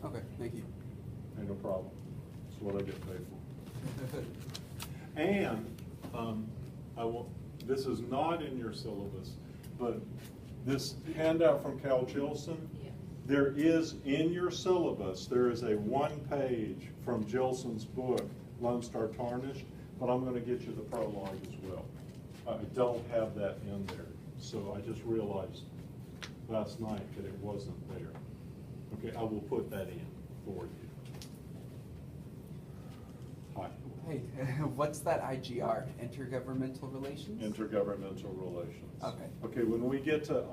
Okay, thank you. Ain't no problem. That's what I get paid for. And this is not in your syllabus, but this handout from Cal Jilson, there is in your syllabus, there is a 1-page from Jilson's book, Lone Star Tarnished, but I'm going to get you the prologue as well. I don't have that in there, so I just realized last night that it wasn't there. Okay, I will put that in for you. Hi. Hey, what's that IGR, Intergovernmental Relations? Intergovernmental relations. Okay. Okay, when we get to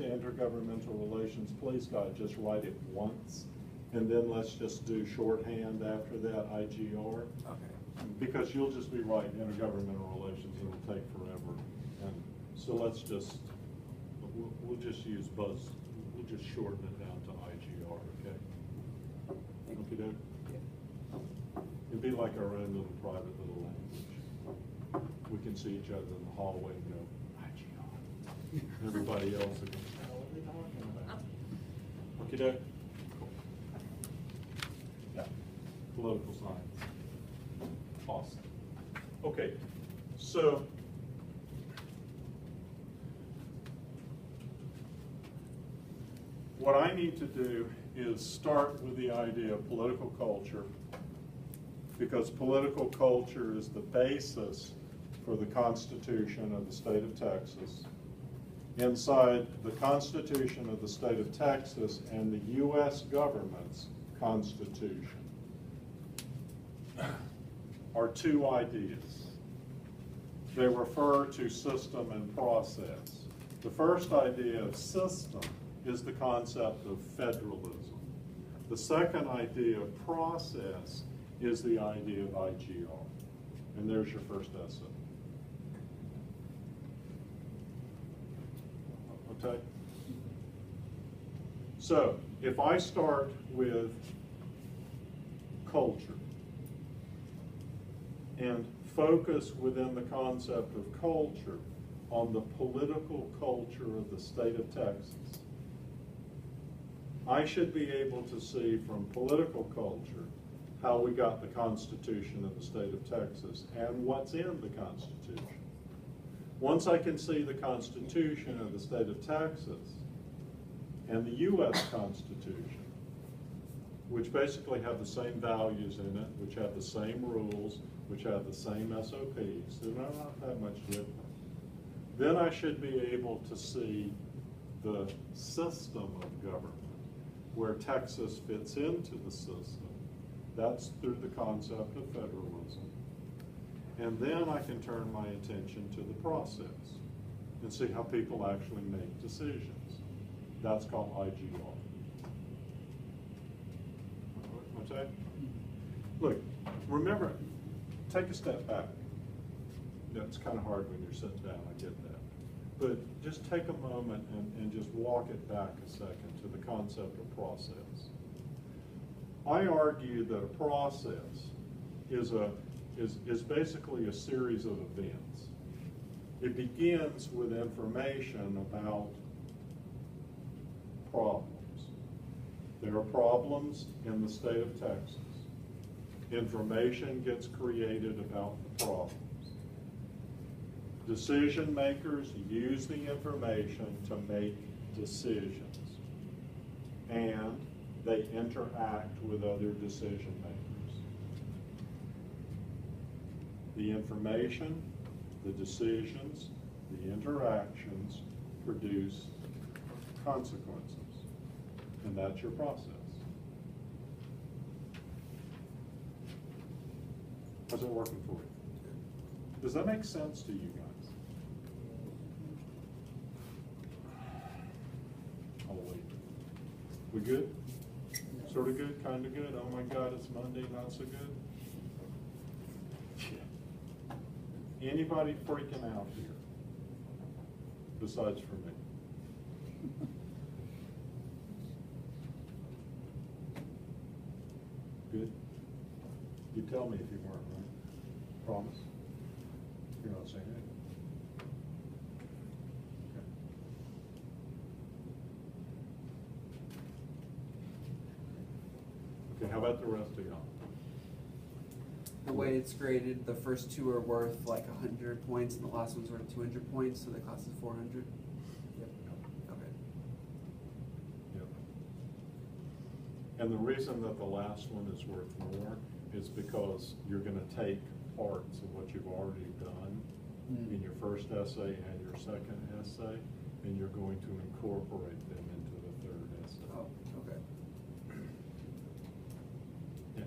intergovernmental relations, please God, just write it once, and then let's just do shorthand after that, IGR. Okay. Because you'll just be writing intergovernmental relations, and it'll take forever. And so let's just, we'll just use we'll just shorten it down to IGR, okay? Okay, Doug? It'd be like our own little private little language. We can see each other in the hallway and go, IGR. Everybody else will go, what are they talking about? Okay, Doug? Cool. Yeah, political science. Awesome. Okay, so what I need to do is start with the idea of political culture, because political culture is the basis for the Constitution of the state of Texas. Inside the Constitution of the state of Texas and the U.S. government's Constitution are two ideas. They refer to system and process. The first idea of system is the concept of federalism. The second idea of process is the idea of IGR. And there's your first essay. Okay? So, if I start with culture and focus within the concept of culture on the political culture of the state of Texas, I should be able to see from political culture how we got the Constitution of the state of Texas and what's in the Constitution. Once I can see the Constitution of the state of Texas and the U.S. Constitution, which basically have the same values in it, which have the same rules, which have the same SOPs, they're not that much different, then I should be able to see the system of government, where Texas fits into the system. That's through the concept of federalism. And then I can turn my attention to the process and see how people actually make decisions. That's called IGR. Okay? Look, remember, take a step back. It's kind of hard when you're sitting down, I get that. But just take a moment and just walk it back a second to the concept of process. I argue that a process is basically a series of events. It begins with information about problems. There are problems in the state of Texas. Information gets created about the problems. Decision makers use the information to make decisions, and they interact with other decision makers. The information, the decisions, the interactions produce consequences, and that's your process. How's it working for you? Does that make sense to you guys? I'll wait. We good? Sort of good, kind of good? Oh my God, it's Monday, not so good? Yeah. Anybody freaking out here? Besides for me. Good? You tell me if you weren't, right? Promise? You're not saying anything. Okay. about the rest of y'all? The way it's graded, the first two are worth like 100 points and the last one's worth 200 points, so the class is 400? Yep. Okay. Yep. And the reason that the last one is worth more is because you're gonna take parts of what you've already done in your first essay and your second essay, and you're going to incorporate them into the third essay. Oh, okay.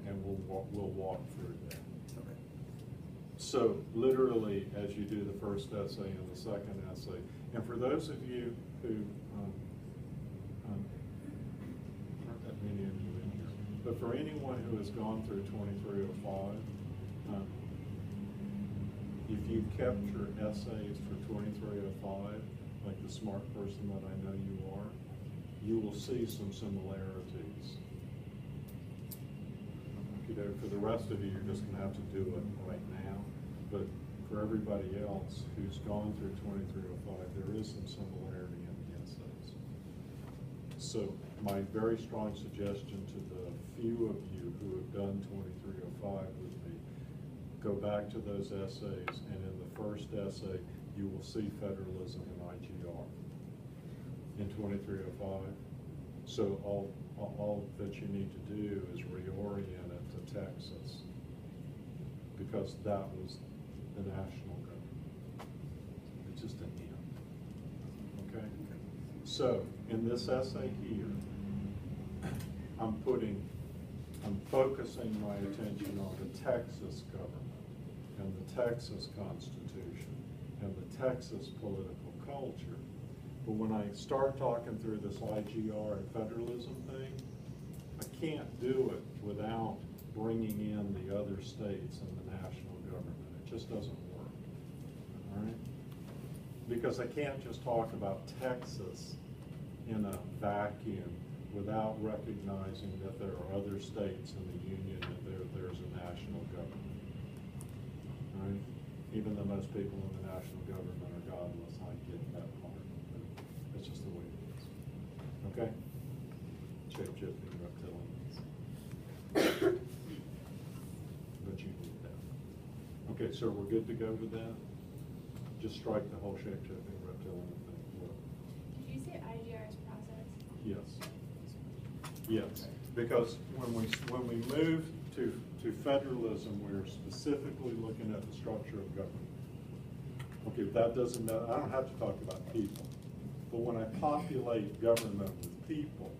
And we'll walk through that. Okay. So literally, as you do the first essay and the second essay, and for those of you who, not that many of you in here, but for anyone who has gone through 2305, if you kept your essays for 2305, like the smart person that I know you are, you will see some similarities. For the rest of you, you're just going to have to do it right now. But for everybody else who's gone through 2305, there is some similarity in the essays. So my very strong suggestion to the few of you who have done 2305 would be, go back to those essays, and in the first essay, you will see federalism and IGR in 2305. So all that you need to do is reorient it to Texas, because that was the national government. It's just an end. Okay? So in this essay here, I'm focusing my attention on the Texas government and the Texas Constitution and the Texas political culture. But when I start talking through this IGR and federalism thing, I can't do it without bringing in the other states and the national government. It just doesn't work, all right? Because I can't just talk about Texas in a vacuum without recognizing that there are other states in the union and there's a national government, all right? Even though most people in the national government are godless, I get that part. That's just the way it is. Okay? Shape-shifting reptilians. But you need that. Okay, so we're good to go with that? Just strike the whole shape-shifting reptilian thing. What? Did you say IGR's process? Yes. Yes, because when we move to federalism, we're specifically looking at the structure of government. Okay, that doesn't, I don't have to talk about people. But when I populate government with people,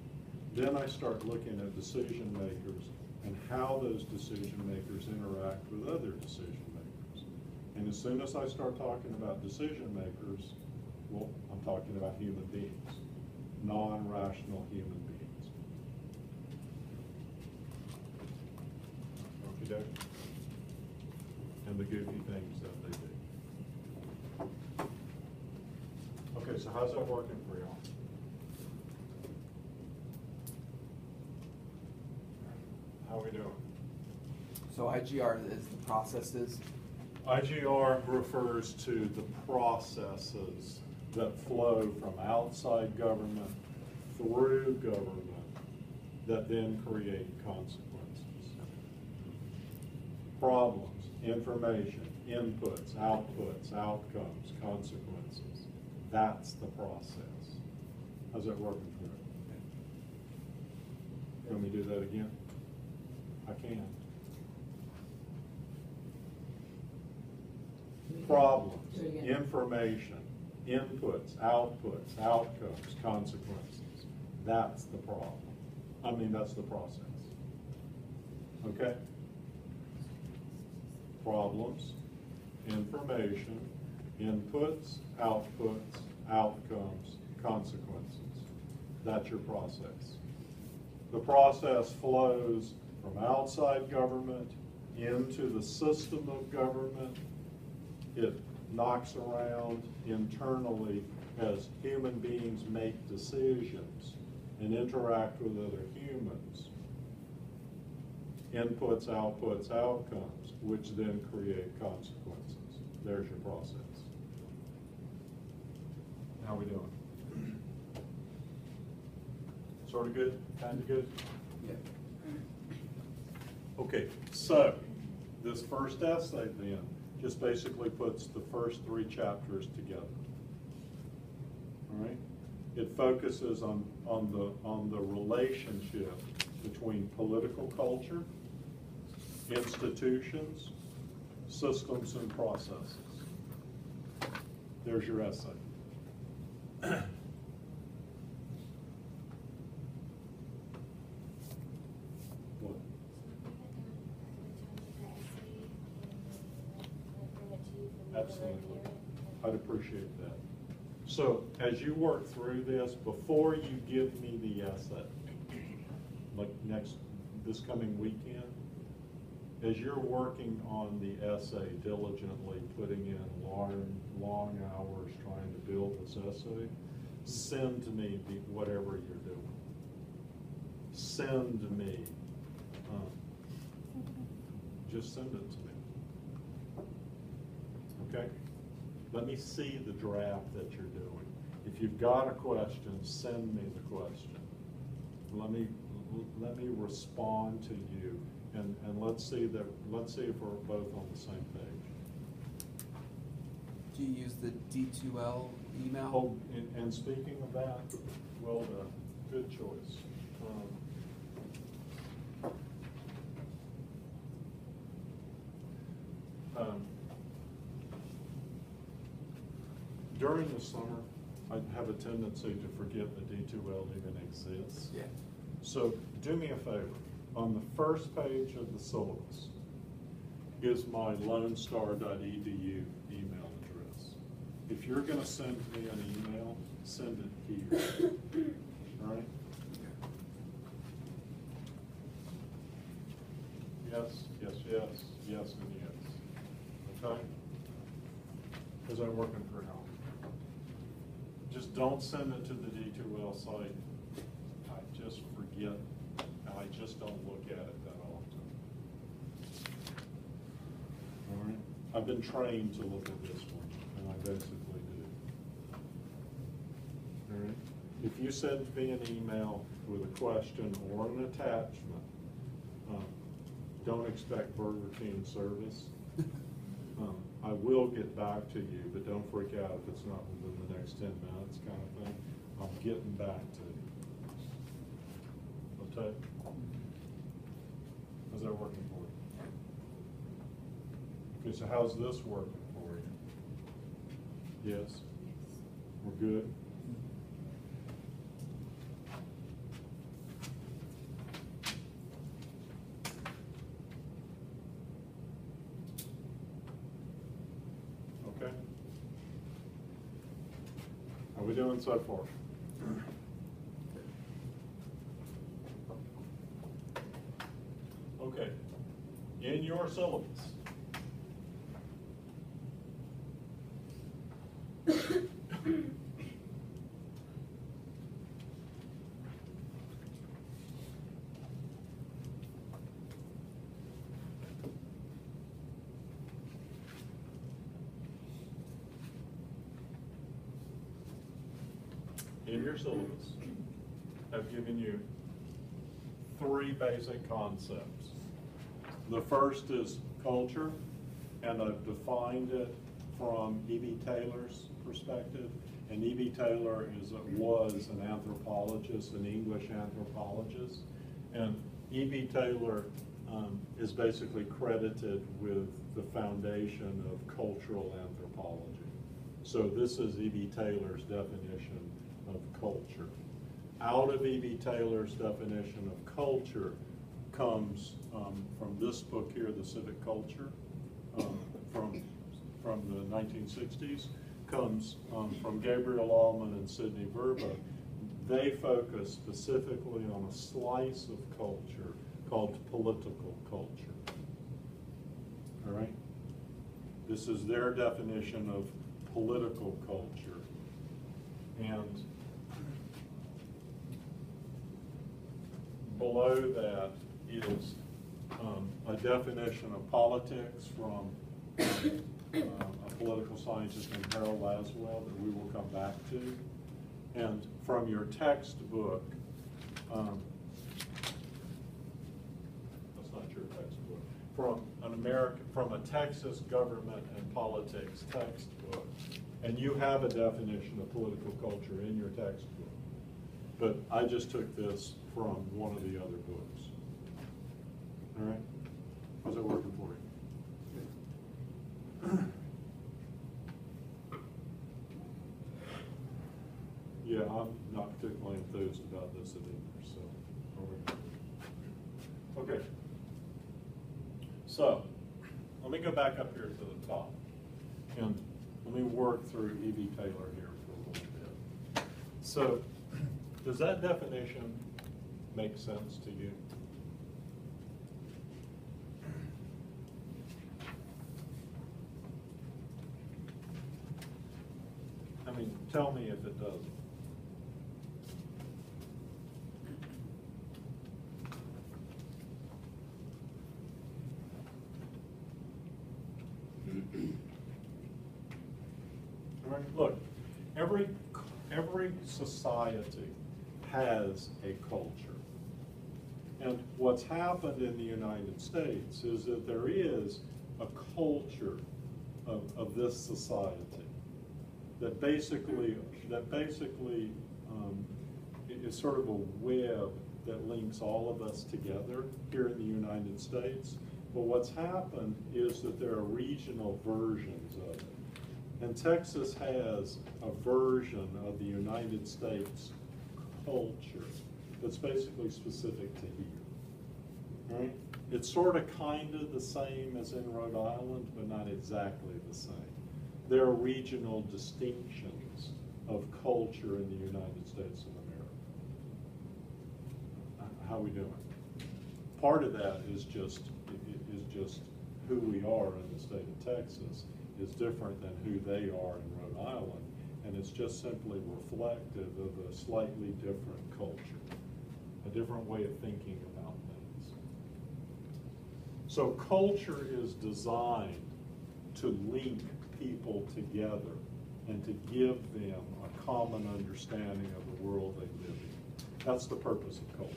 then I start looking at decision makers and how those decision makers interact with other decision makers. And as soon as I start talking about decision makers, well, I'm talking about human beings, non-rational human beings. Okay, and the goofy things that they do. Okay, so how's that working for y'all? How are we doing? So IGR is the processes? IGR refers to the processes that flow from outside government through government that then create consequences. Problems, information, inputs, outputs, outcomes, consequences. That's the process. How's that working for you? Let me do that again? I can. Problems, information, inputs, outputs, outcomes, consequences. That's the problem. I mean, that's the process. Okay? Problems, information, inputs, outputs, outcomes, consequences. That's your process. The process flows from outside government into the system of government. It knocks around internally as human beings make decisions and interact with other humans. Inputs, outputs, outcomes, which then create consequences. There's your process. How we doing? Sort of good? Kind of good? Yeah. Okay, so this first essay then just basically puts the first 3 chapters together. All right? It focuses on the relationship between political culture, institutions, systems, and processes. There's your essay. What? Absolutely. I'd appreciate that. So as you work through this, before you give me the essay, like this coming weekend, as you're working on the essay diligently, putting in long hours trying to build this essay, send to me whatever you're doing. Send me. Just send it to me. Okay? Let me see the draft that you're doing. If you've got a question, send me the question. Let me respond to you, and let's see if we're both on the same page. Do you use the D2L email? Oh, and speaking of that, well done. Good choice. During the summer, I have a tendency to forget that D2L even exists. Yeah. So do me a favor. On the first page of the syllabus is my lonestar.edu email address. If you're going to send me an email, send it here. All right? Yes, yes, yes, yes, and yes. Okay? Is that working for now? Just don't send it to the D2L site. I just forget, and I just don't look at it that often. All right? I've been trained to look at this one, and I basically do. All right? If you send me an email with a question or an attachment, don't expect Burger King service. I will get back to you, but don't freak out if it's not within the next 10 minutes kind of thing. I'm getting back to you. Okay? How's that working for you? Okay, so how's this working for you? Yes? We're good? Okay. How we doing so far? Okay. In your syllabus. In your syllabus, I've given you 3 basic concepts. The first is culture, and I've defined it from E.B. Taylor's perspective. And E.B. Taylor was an anthropologist, an English anthropologist. And E.B. Taylor is basically credited with the foundation of cultural anthropology. So this is E.B. Taylor's definition of culture. Out of E.B. Taylor's definition of culture comes from this book here, The Civic Culture, from the 1960s, comes from Gabriel Allman and Sidney Verba. They focus specifically on a slice of culture called political culture. All right? This is their definition of political culture. And below that is a definition of politics from a political scientist named Harold Laswell that we will come back to. And from your textbook, that's not your textbook. from a Texas government and politics textbook, and you have a definition of political culture in your textbook, but I just took this from one of the other books. All right? How's it working for you? Yeah, I'm not particularly enthused about this either, so. Okay. So, let me go back up here to the top. And let me work through E.B. Taylor here for a little bit. So, does that definition make sense to you? I mean, tell me if it doesn't. All right, look, every society has a culture. And what's happened in the United States is that there is a culture of this society that basically is sort of a web that links all of us together here in the United States. But what's happened is that there are regional versions of it. And Texas has a version of the United States culture that's basically specific to here. Right? It's sort of kind of the same as in Rhode Island, but not exactly the same. There are regional distinctions of culture in the United States of America. How are we doing? Part of that is just who we are in the state of Texas is different than who they are in Rhode Island, and it's just simply reflective of a slightly different culture, a different way of thinking about things. So culture is designed to link people together and to give them a common understanding of the world they live in. That's the purpose of culture.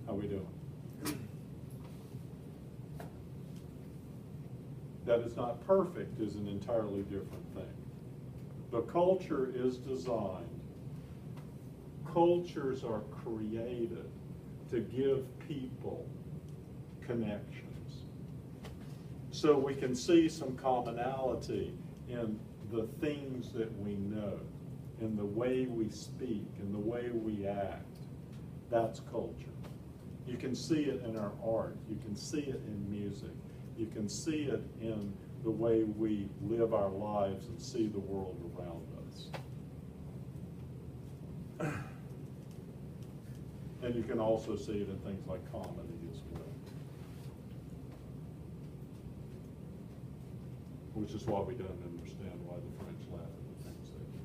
How we doing? That it's not perfect is an entirely different thing. But culture is designed, cultures are created to give people connections. So we can see some commonality in the things that we know, in the way we speak, in the way we act. That's culture. You can see it in our art. You can see it in music. You can see it in the way we live our lives and see the world around us. And you can also see it in things like comedy as well. Which is why we don't understand why the French laugh at the things they do.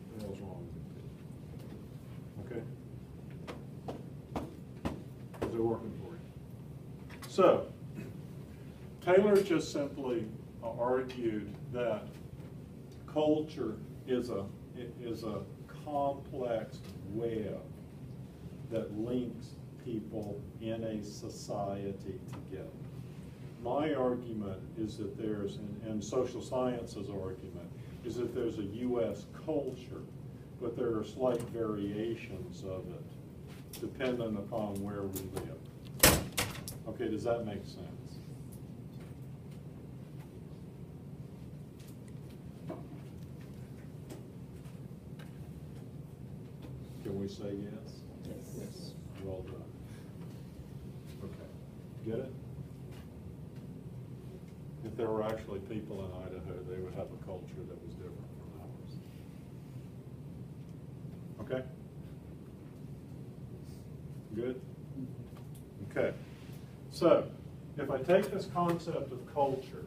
What the hell's wrong with it? Okay? Is it working for you? So, Taylor just simply argued that culture is a complex web that links people in a society together. My argument is that there's, and social sciences argument, is that there's a U.S. culture, but there are slight variations of it dependent upon where we live. Okay, does that make sense? Can we say yes? Yes. Well done. Okay. Get it? If there were actually people in Idaho, they would have a culture that was different from ours. Okay? Good? Okay. So, if I take this concept of culture,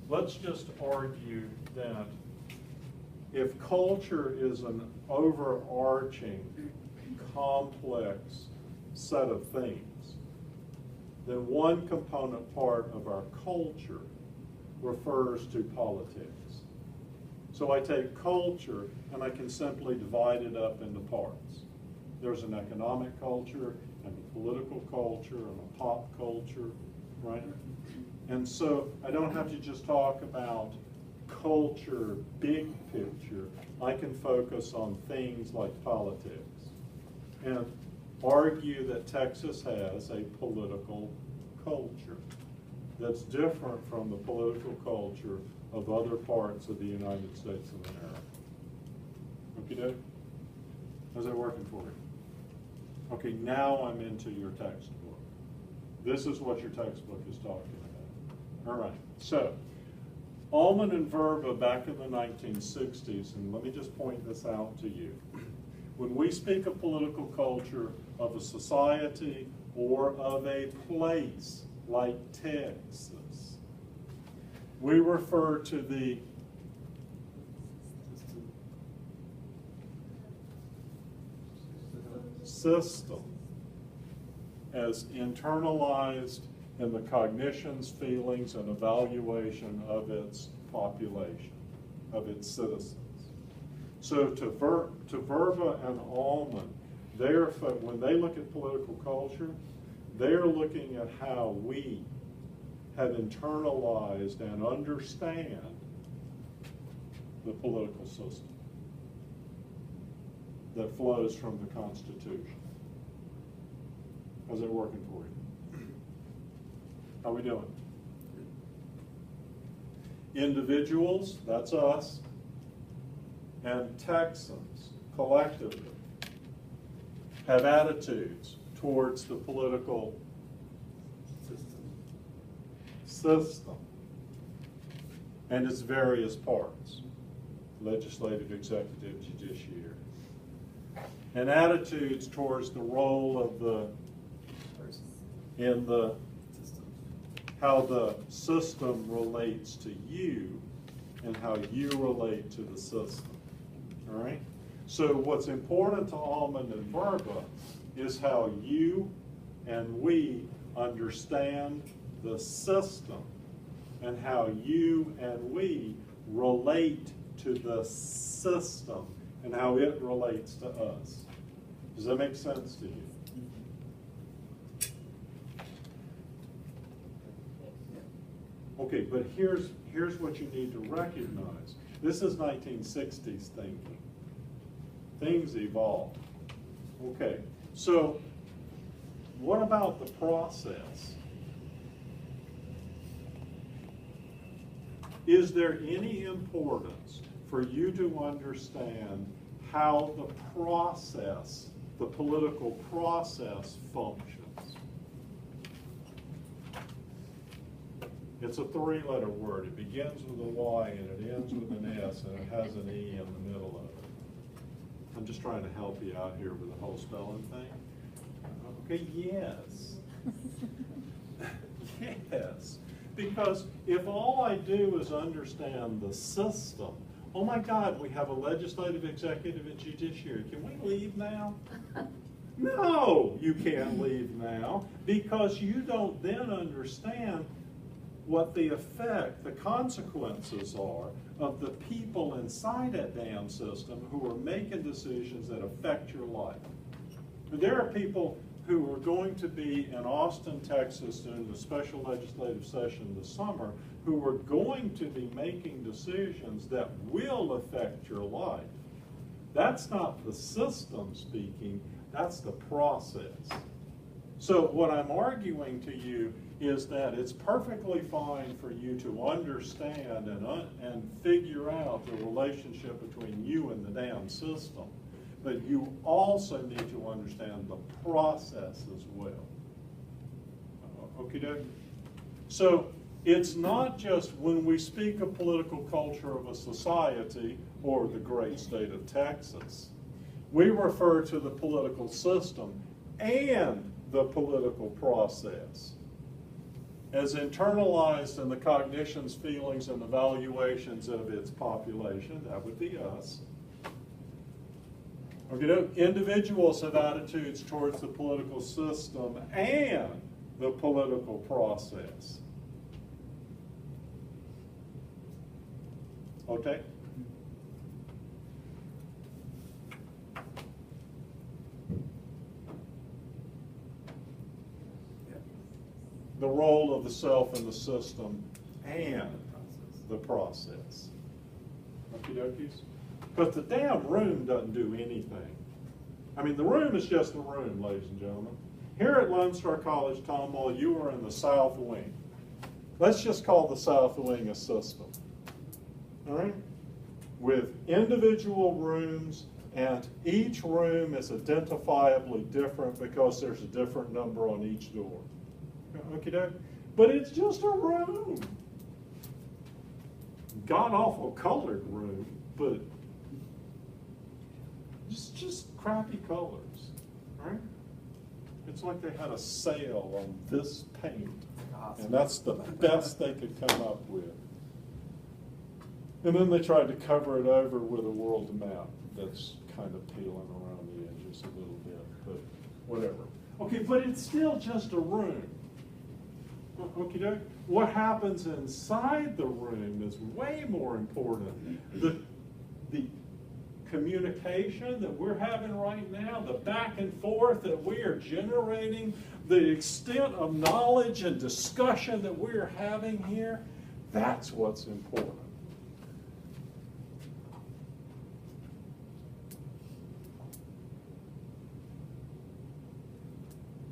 let's just argue that if culture is an overarching, complex set of things, then one component part of our culture refers to politics. So I take culture and I can simply divide it up into parts. There's an economic culture and a political culture and a pop culture, right? And so I don't have to just talk about culture, big picture. I can focus on things like politics and argue that Texas has a political culture that's different from the political culture of other parts of the United States of America. Okay, how's that working for you? Okay, now I'm into your textbook. This is what your textbook is talking about. All right, so Allman and Verba back in the 1960s, and let me just point this out to you. When we speak of political culture of a society or of a place like Texas, we refer to the system as internalized in the cognitions, feelings, and evaluation of its population, of its citizens. So to Verba and Allman, when they look at political culture, they're looking at how we have internalized and understand the political system that flows from the Constitution. How's it working for you? How we doing? Individuals, that's us, and Texans collectively have attitudes towards the political system and its various parts, legislative, executive, judiciary, and attitudes towards the role of how the system relates to you and how you relate to the system. All right? So what's important to Allman and Verba is how you and we understand the system and how you and we relate to the system and how it relates to us. Does that make sense to you? Okay, but here's what you need to recognize. This is 1960s thinking. Things evolve. Okay, so what about the process? Is there any importance for you to understand how the process, the political process, functions? It's a three-letter word. It begins with a Y and it ends with an S and it has an E in the middle of it. I'm just trying to help you out here with the whole spelling thing. Okay, yes. Yes. Because if all I do is understand the system, oh my God, we have a legislative, executive, and judiciary. Can we leave now? No, you can't leave now because you don't then understand what the effect, the consequences are of the people inside that damn system who are making decisions that affect your life. There are people who are going to be in Austin, Texas during the special legislative session this summer who are going to be making decisions that will affect your life. That's not the system speaking, that's the process. So what I'm arguing to you is that it's perfectly fine for you to understand and figure out the relationship between you and the damn system, but you also need to understand the process as well. Okie dokie? So it's not just when we speak of political culture of a society or the great state of Texas, we refer to the political system and the political process as internalized in the cognitions, feelings, and evaluations of its population. That would be us. Okay, individuals have attitudes towards the political system and the political process. Okay? role of the self in the system and the process. Okie dokies? But the damn room doesn't do anything. I mean, the room is just the room, ladies and gentlemen. Here at Lone Star College, Tomball, you are in the south wing. Let's just call the south wing a system. All right? With individual rooms, and each room is identifiably different because there's a different number on each door. Okay, but it's just a room. God-awful colored room, but it's just crappy colors, right? It's like they had a sale on this paint, and that's the best they could come up with. And then they tried to cover it over with a world map that's kind of peeling around the edges a little bit, but whatever. Okay, but it's still just a room. Okay, doke? What happens inside the room is way more important. The communication that we're having right now, the back and forth that we are generating, the extent of knowledge and discussion that we're having here, that's what's important.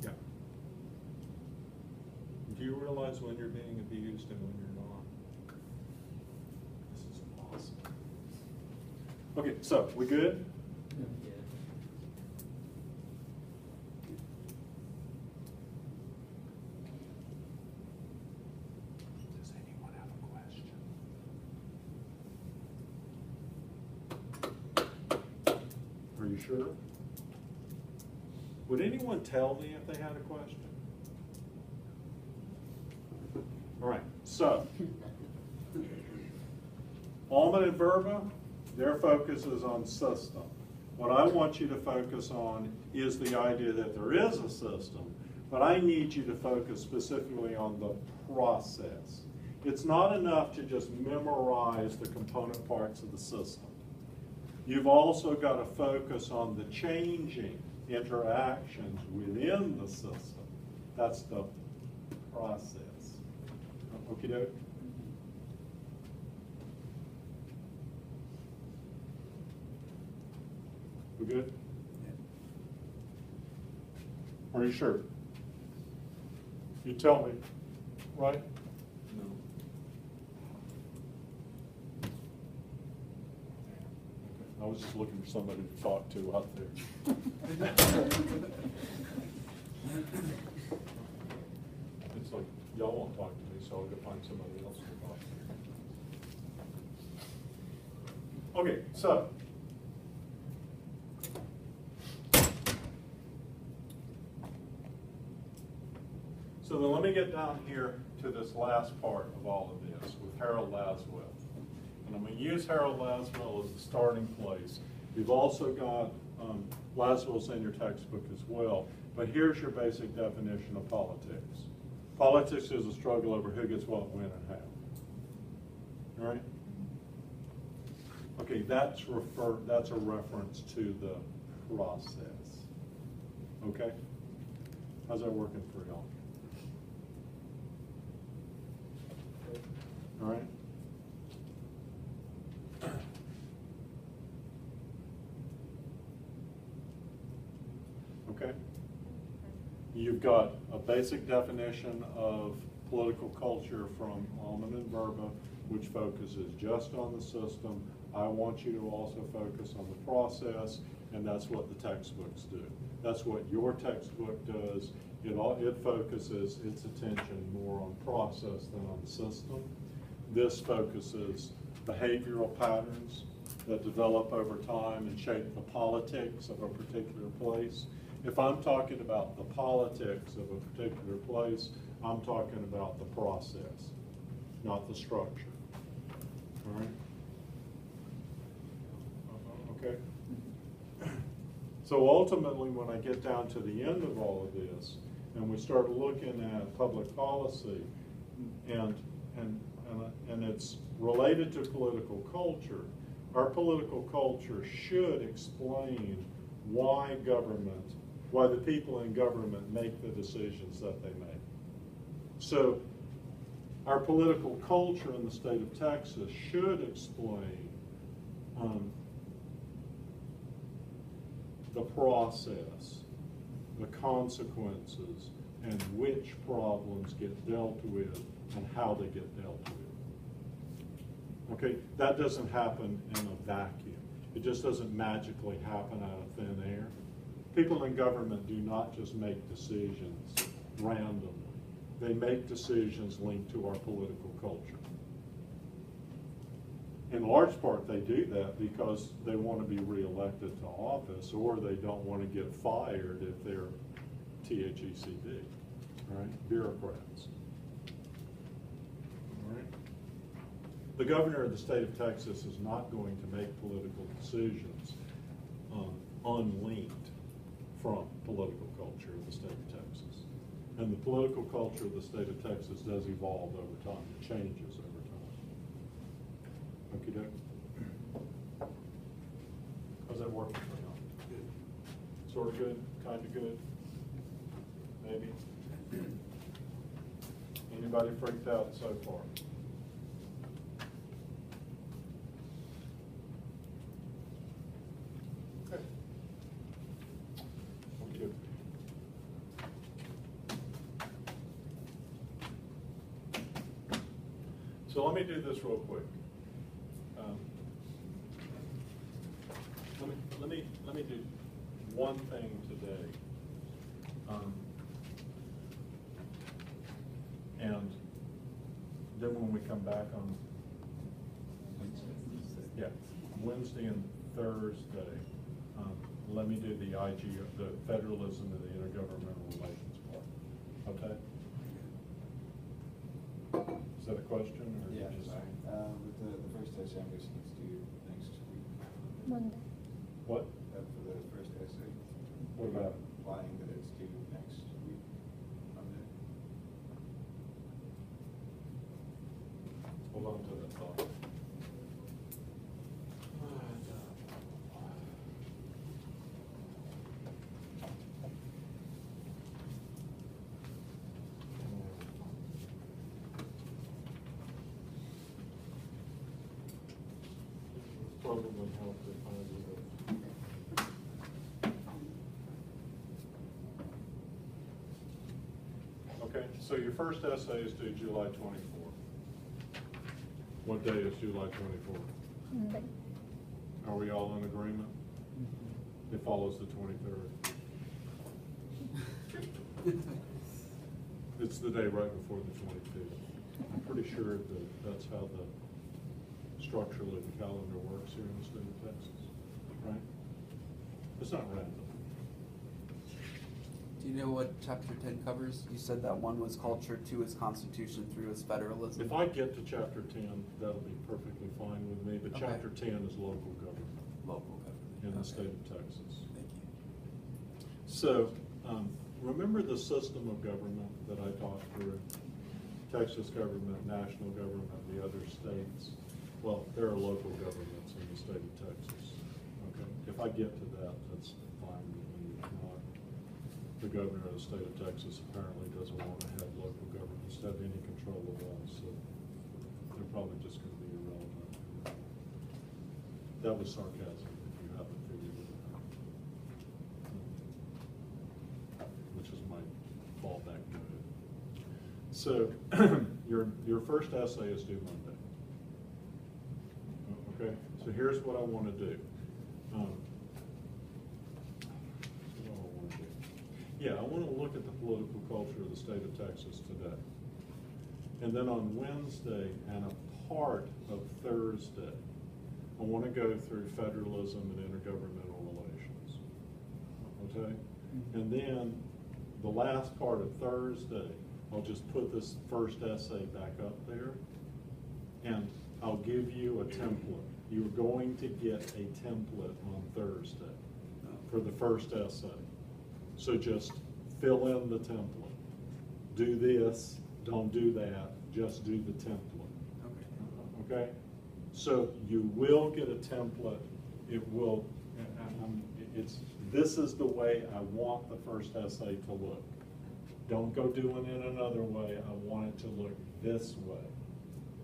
Yeah. Do you realize when you're being abused and when you're not? This is awesome. Okay, so we good? Yeah. Does anyone have a question? Are you sure? Would anyone tell me if they had a question? All right, so Almond and Verba, their focus is on system. What I want you to focus on is the idea that there is a system, but I need you to focus specifically on the process. It's not enough to just memorize the component parts of the system. You've also got to focus on the changing interactions within the system. That's the process. Okie doke? We good? Are you sure? You tell me, right? No. I was just looking for somebody to talk to out there. It's like, y'all won't talk to me, so I'll go find somebody else to talk to. Okay, so. So then let me get down here to this last part of all of this with Harold Laswell. And I'm going to use Harold Laswell as a starting place. You've also got Laswell's in your textbook as well. But here's your basic definition of politics. Politics is a struggle over who gets what, when, and how. All right? Okay, that's a reference to the process. Okay? How's that working for y'all? All right? Okay? You've got a basic definition of political culture from Almond and Verba, which focuses just on the system. I want you to also focus on the process, and that's what the textbooks do. That's what your textbook does. It focuses its attention more on process than on the system. This focuses behavioral patterns that develop over time and shape the politics of a particular place. If I'm talking about the politics of a particular place, I'm talking about the process, not the structure. All right? Okay? So ultimately, when I get down to the end of all of this, and we start looking at public policy, and it's related to political culture, our political culture should explain why the people in government make the decisions that they make. So our political culture in the state of Texas should explain the process, the consequences, and which problems get dealt with and how they get dealt with. Okay, that doesn't happen in a vacuum. It just doesn't magically happen out of thin air. People in government do not just make decisions randomly. They make decisions linked to our political culture. In large part, they do that because they want to be reelected to office, or they don't want to get fired if they're THECD, right? Bureaucrats. All right? The governor of the state of Texas is not going to make political decisions unlinked from political culture of the state of Texas. And the political culture of the state of Texas does evolve over time. It changes over time. Okey doke. How's that working for y'all? Good. Sort of good? Kind of good? Maybe? Anybody freaked out so far? Okay. Okey doke. So let me do this real quick. Let me do one thing today. And then when we come back on Wednesday and Thursday, let me do the the federalism and the intergovernmental relations part. Okay? Is that a question? Or Yeah, just, sorry. With the first essay, I'm guessing it's due next week. Monday. what? For the first essay. What about it? Implying that it's due next week, Monday. Hold on to that thought. Probably help if I do it. Okay, so your first essay is due July 24th. What day is July 24th? Monday. Are we all in agreement? It follows the 23rd. It's the day right before the 25th. I'm pretty sure that that's how the structurally the calendar works here in the state of Texas, right? It's not random. Do you know what chapter 10 covers? You said that one was culture, 2 is constitution, 3 was federalism. If I get to chapter 10, that'll be perfectly fine with me, but Okay. chapter 10 is local government Local government. in the Okay. state of Texas. Thank you. So, remember the system of government that I talked through? Texas government, national government, the other states. Well, there are local governments in the state of Texas. Okay, if I get to that, that's fine with me. If not, the governor of the state of Texas apparently doesn't want to have local governments have any control of us, so they're probably just going to be irrelevant. That was sarcasm, if you haven't figured it out. Which is my fallback mode. So, your first essay is due Monday. Okay, so here's what I want to do. Yeah, I want to look at the political culture of the state of Texas today. And then on Wednesday and a part of Thursday, I want to go through federalism and intergovernmental relations. Okay? And then the last part of Thursday, I'll just put this first essay back up there, and I'll give you a template. You're going to get a template on Thursday for the first essay. So just fill in the template. Do this, don't do that, just do the template. Okay? So you will get a template. It will, this is the way I want the first essay to look. Don't go doing it another way. I want it to look this way.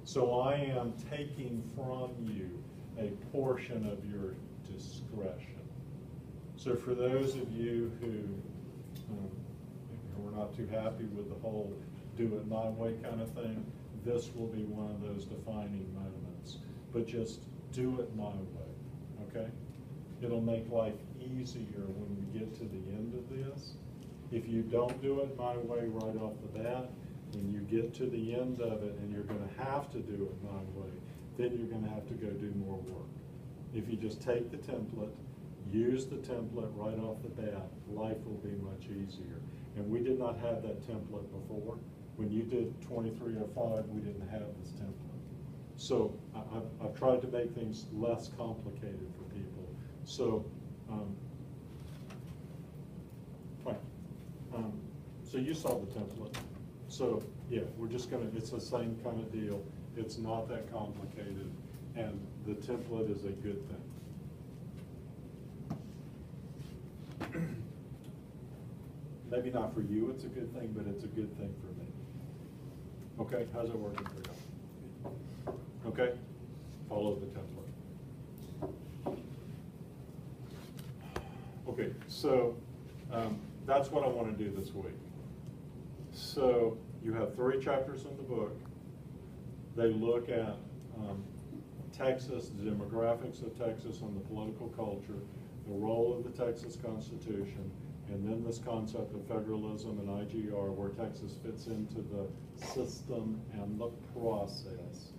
So I am taking from you a portion of your discretion. So for those of you who are not too happy with the whole do it my way kind of thing, this will be one of those defining moments. But just do it my way, okay? It'll make life easier when we get to the end of this. If you don't do it my way right off the bat, when you get to the end of it and you're going to have to do it my way, then you're going to have to go do more work. If you just take the template, use the template right off the bat, life will be much easier. And we did not have that template before. When you did 2305, we didn't have this template. So I've tried to make things less complicated for people. So, fine. So you saw the template. So yeah, we're just gonna, it's the same kind of deal. It's not that complicated, and the template is a good thing. Maybe not for you, it's a good thing, but it's a good thing for me. Okay, how's it working for you? Okay, follow the template. Okay, so that's what I want to do this week. So you have 3 chapters in the book. They look at Texas, the demographics of Texas and the political culture, the role of the Texas Constitution, and then this concept of federalism and IGR, where Texas fits into the system and the process.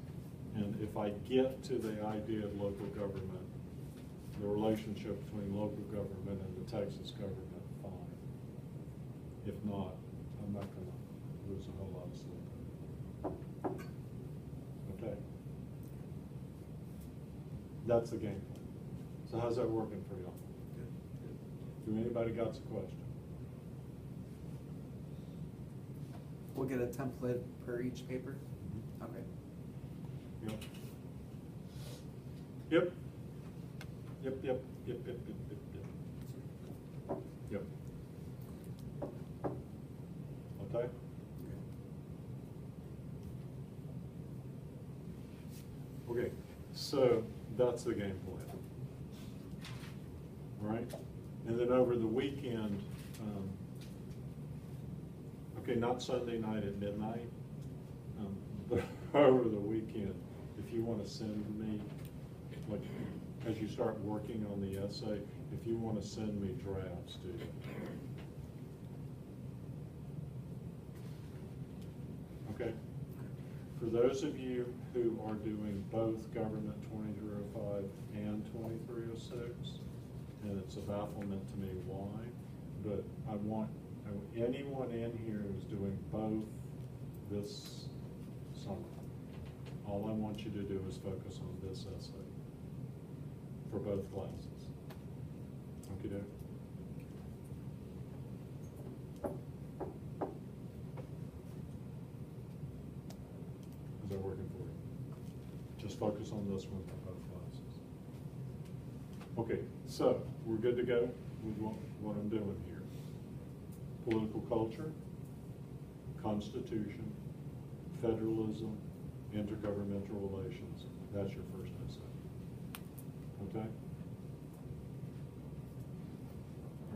And if I get to the idea of local government, the relationship between local government and the Texas government, fine. If not, I'm not going to lose a whole lot of sleep. Okay? That's the game plan. So how's that working for y'all? Do anybody got a question? We'll get a template per each paper? Okay. Yep. Yep. Yep, yep, yep, yep, yep, yep, yep. Okay? Okay, so that's the game plan. All right? And then over the weekend, okay, not Sunday night at midnight, but over the weekend, if you want to send me, like, as you start working on the essay, if you want to send me drafts, do it. Okay? For those of you who are doing both Government 2305 and 2306, and it's a bafflement to me why, but I want anyone in here who's doing both this summer, all I want you to do is focus on this essay for both classes. Okay, Dave? Is that working for you? Just focus on this one for both classes. Okay, so we're good to go with what I'm doing here. Political culture, Constitution, federalism, intergovernmental relations. That's your first essay. Okay?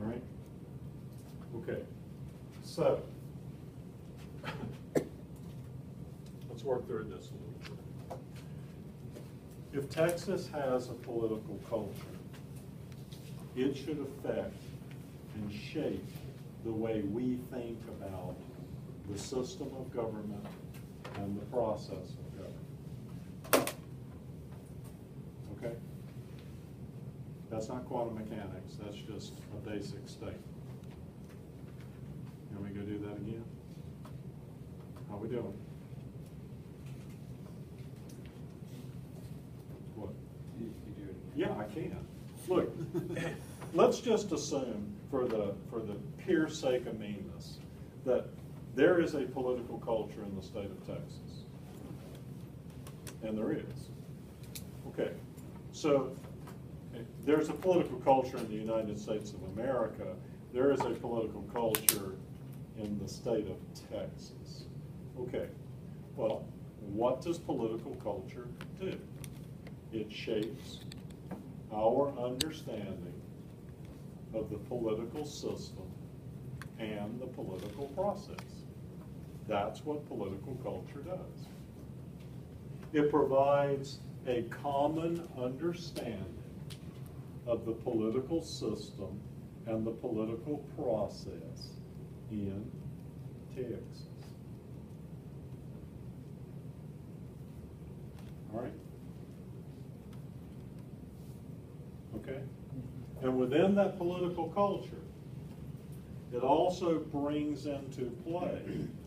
All right? Okay. So, let's work through this a little bit. If Texas has a political culture, it should affect and shape the way we think about the system of government and the process of government. Okay? That's not quantum mechanics, that's just a basic statement. Can we go do that again? How we doing? What? You do it. Yeah, I can. Look, let's just assume for the pure sake of meanness that there is a political culture in the state of Texas. And there is. Okay, so there's a political culture in the United States of America. There is a political culture in the state of Texas. Okay, well, what does political culture do? It shapes our understanding of the political system and the political process. That's what political culture does. It provides a common understanding of the political system and the political process in Texas. All right? Okay? And within that political culture, it also brings into play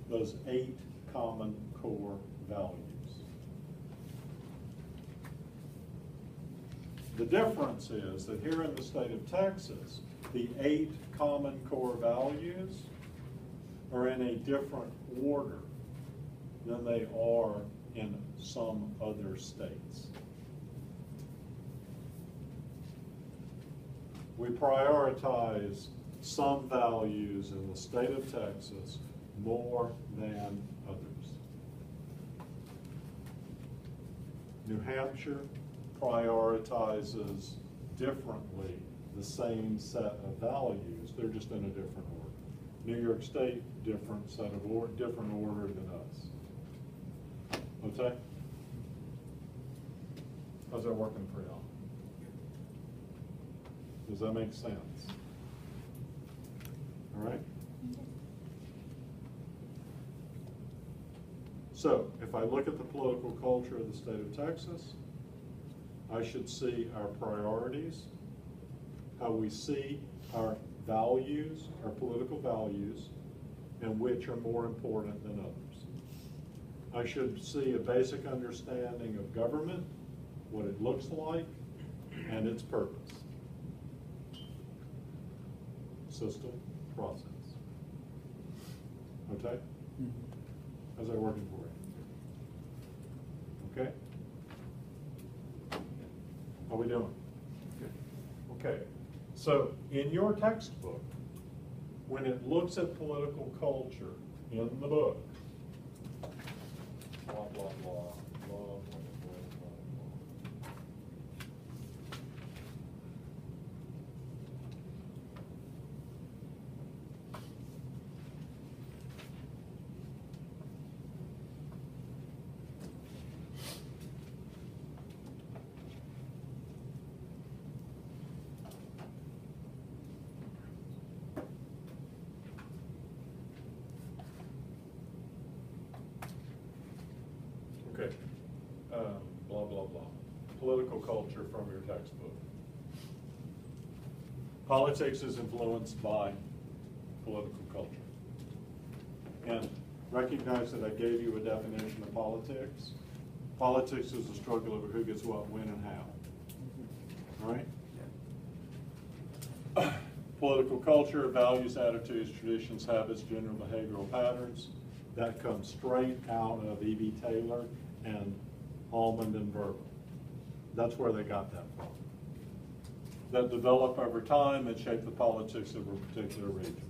those 8 common core values. The difference is that here in the state of Texas, the 8 common core values are in a different order than they are in some other states. We prioritize some values in the state of Texas more than others. New Hampshire prioritizes differently the same set of values. They're just in a different order. New York State, different set of different order than us. Okay? How's that working for y'all? Does that make sense? All right? So, if I look at the political culture of the state of Texas, I should see our priorities, how we see our values, our political values, and which are more important than others. I should see a basic understanding of government, what it looks like, and its purpose. System, process. Okay? How's that working for you? Okay? How we doing? Okay. So in your textbook, when it looks at political culture in the book, blah, blah, blah, blah, blah, blah, blah, blah. Okay, blah, blah, blah. Political culture from your textbook. Politics is influenced by political culture. And recognize that I gave you a definition of politics. Politics is a struggle over who gets what, when, and how. All right? Yeah. Political culture, values, attitudes, traditions, habits, general behavioral patterns. That comes straight out of E.B. Taylor and Almond and Verba. That's where they got that from. That develop over time and shape the politics of a particular region.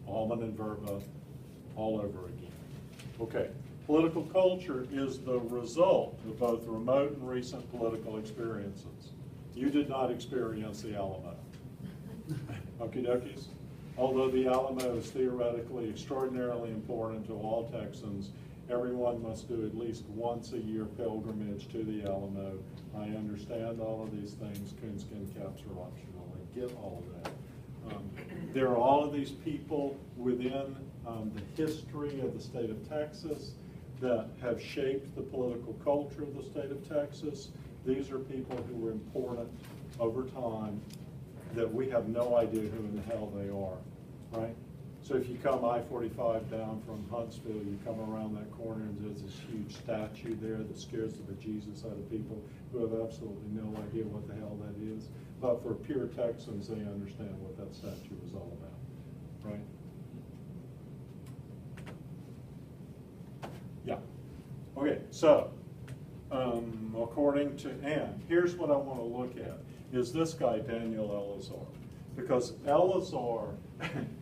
Almond and Verba all over again. Okay, political culture is the result of both remote and recent political experiences. You did not experience the Alamo. Okie dokies. Although the Alamo is theoretically extraordinarily important to all Texans, everyone must do at least once a year pilgrimage to the Alamo. I understand all of these things. Coonskin caps are optional. I get all of that. There are all of these people within the history of the state of Texas that have shaped the political culture of the state of Texas. These are people who were important over time that we have no idea who in the hell they are, right? So if you come I-45 down from Huntsville, you come around that corner and there's this huge statue there that scares the bejesus out of people who have absolutely no idea what the hell that is. But for pure Texans, they understand what that statue is all about, right? Yeah. Okay, so according to Anne, here's what I want to look at, is this guy, Daniel Elazar. Because Elazar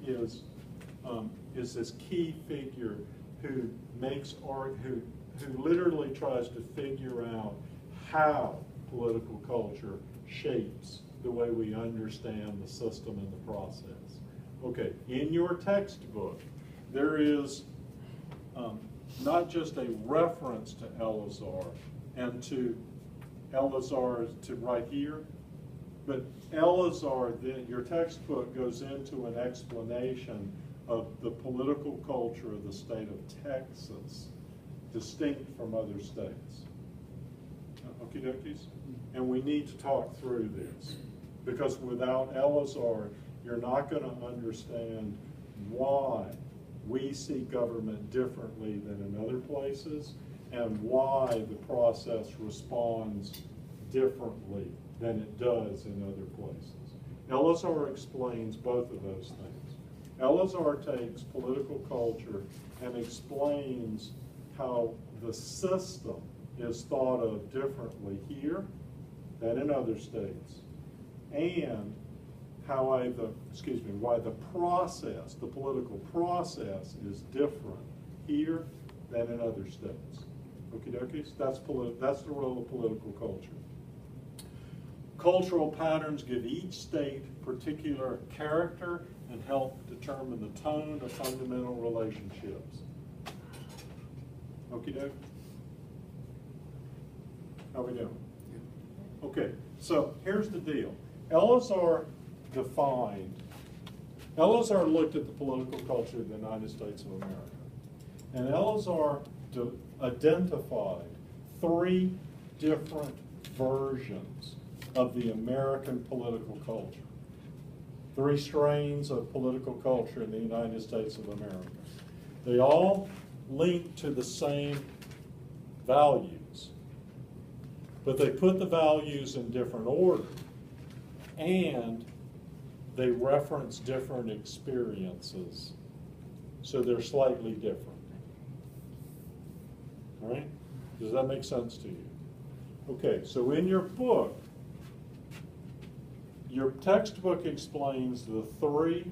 is is this key figure who makes art, who literally tries to figure out how political culture shapes the way we understand the system and the process. Okay, in your textbook, there is not just a reference to Elazar and to Elazar to right here, but Elazar, your textbook goes into an explanation of the political culture of the state of Texas, distinct from other states. Okie dokies? And we need to talk through this, because without Elazar, you're not going to understand why we see government differently than in other places, and why the process responds differently than it does in other places. Elazar explains both of those things. Elazar takes political culture and explains how the system is thought of differently here than in other states, and how why the process, the political process, is different here than in other states. Okie dokies? That's the role of political culture. Cultural patterns give each state particular character and help determine the tone of fundamental relationships. Okie doke? How we doing? Okay, so here's the deal. Elazar looked at the political culture of the United States of America. And Elazar identified 3 different versions of the American political culture. 3 strains of political culture in the United States of America. They all link to the same values, but they put the values in different order, and they reference different experiences, so they're slightly different. All right? Does that make sense to you? Okay, so in your book, your textbook explains the 3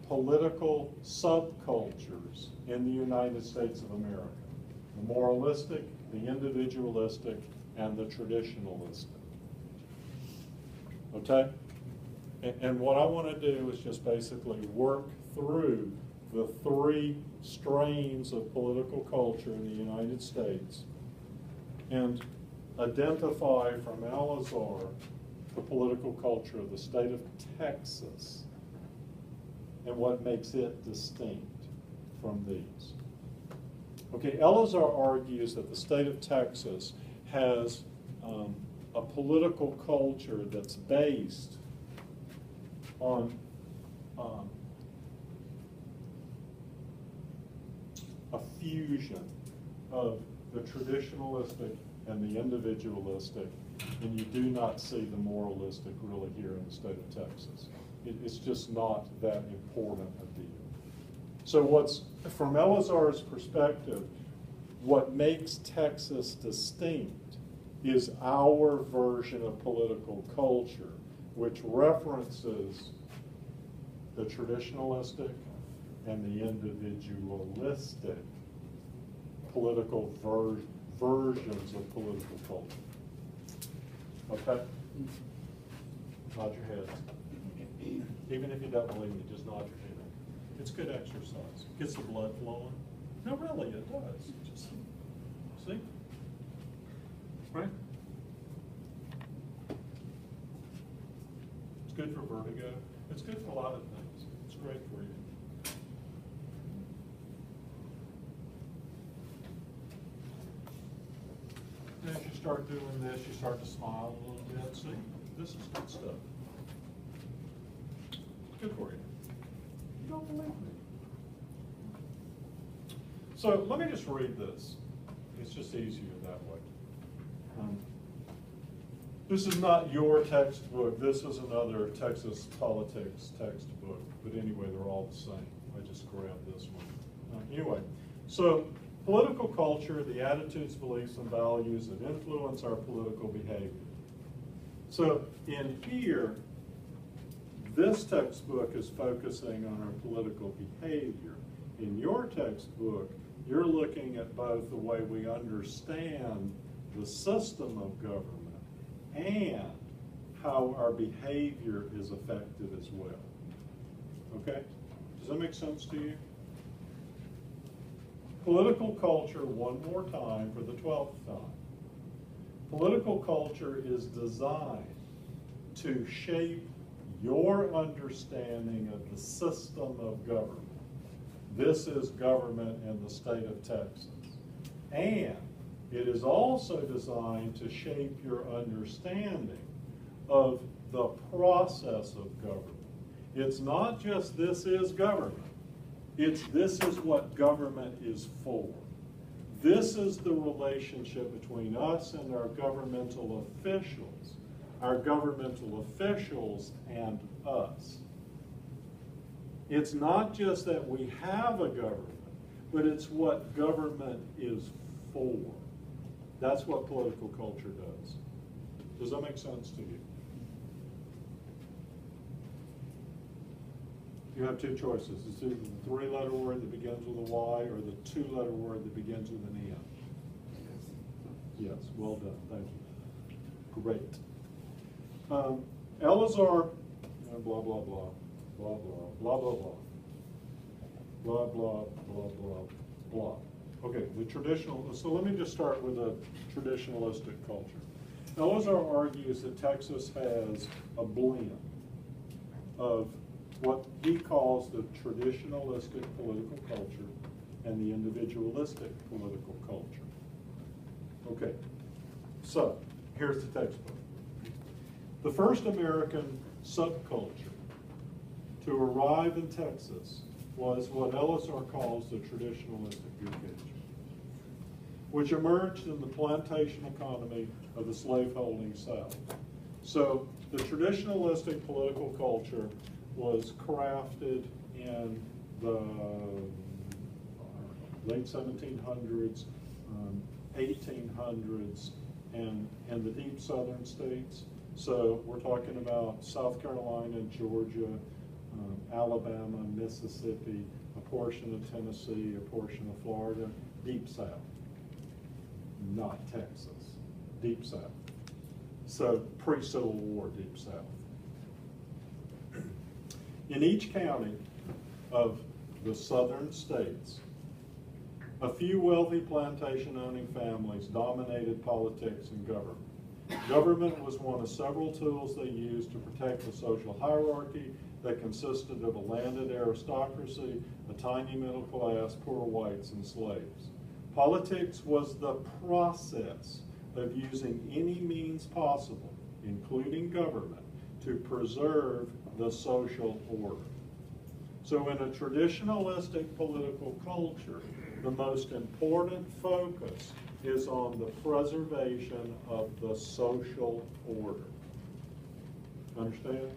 political subcultures in the United States of America: the moralistic, the individualistic, and the traditionalistic. Okay? And what I want to do is just basically work through the 3 strains of political culture in the United States and identify from Elazar the political culture of the state of Texas and what makes it distinct from these. Okay, Elazar argues that the state of Texas has a political culture that's based on a fusion of the traditionalistic and the individualistic, and you do not see the moralistic really here in the state of Texas. It's just not that important a deal. So from Elazar's perspective, what makes Texas distinct is our version of political culture, which references the traditionalistic and the individualistic political versions of political culture. Okay? Nod your head. Even if you don't believe me, just nod your head. It's good exercise. It gets the blood flowing. No, really, it does. Just see? Right? It's good for vertigo. It's good for a lot of things. It's great for you. And as you start doing this, you start to smile a little bit. See? This is good stuff. Good for you. You don't believe me. So let me just read this. It's just easier that way. This is not your textbook. This is another Texas politics textbook. But anyway, they're all the same. I just grabbed this one. Anyway, so political culture, the attitudes, beliefs, and values that influence our political behavior. So in here, this textbook is focusing on our political behavior. In your textbook, you're looking at both the way we understand the system of government and how our behavior is affected as well. Okay? Does that make sense to you? Political culture, one more time for the 12th time. Political culture is designed to shape your understanding of the system of government. This is government in the state of Texas. And it is also designed to shape your understanding of the process of government. It's not just this is government. It's this is what government is for. This is the relationship between us and our governmental officials and us. It's not just that we have a government, but it's what government is for. That's what political culture does. Does that make sense to you? You have two choices. It's either the three-letter word that begins with a Y or the two-letter word that begins with an N. Yes, well done. Thank you. Great. Eleazar, blah, blah, blah, blah, blah, blah, blah, blah, blah, blah, blah, blah, blah. Okay, the traditional, so let me just start with a traditionalistic culture. Eleazar argues that Texas has a blend of what he calls the traditionalistic political culture and the individualistic political culture. Okay, so here's the textbook. The first American subculture to arrive in Texas was what Eleazar calls the traditionalistic culture, which emerged in the plantation economy of the slaveholding South. So the traditionalistic political culture was crafted in the late 1700s, 1800s, and the deep southern states. So we're talking about South Carolina, Georgia, Alabama, Mississippi, a portion of Tennessee, a portion of Florida, deep south. Not Texas, deep south. So pre-Civil War, deep south. In each county of the southern states, a few wealthy plantation-owning families dominated politics and government. Government was one of several tools they used to protect the social hierarchy that consisted of a landed aristocracy, a tiny middle class, poor whites, and slaves. Politics was the process of using any means possible, including government, to preserve the social order. So in a traditionalistic political culture, the most important focus is on the preservation of the social order. Understand?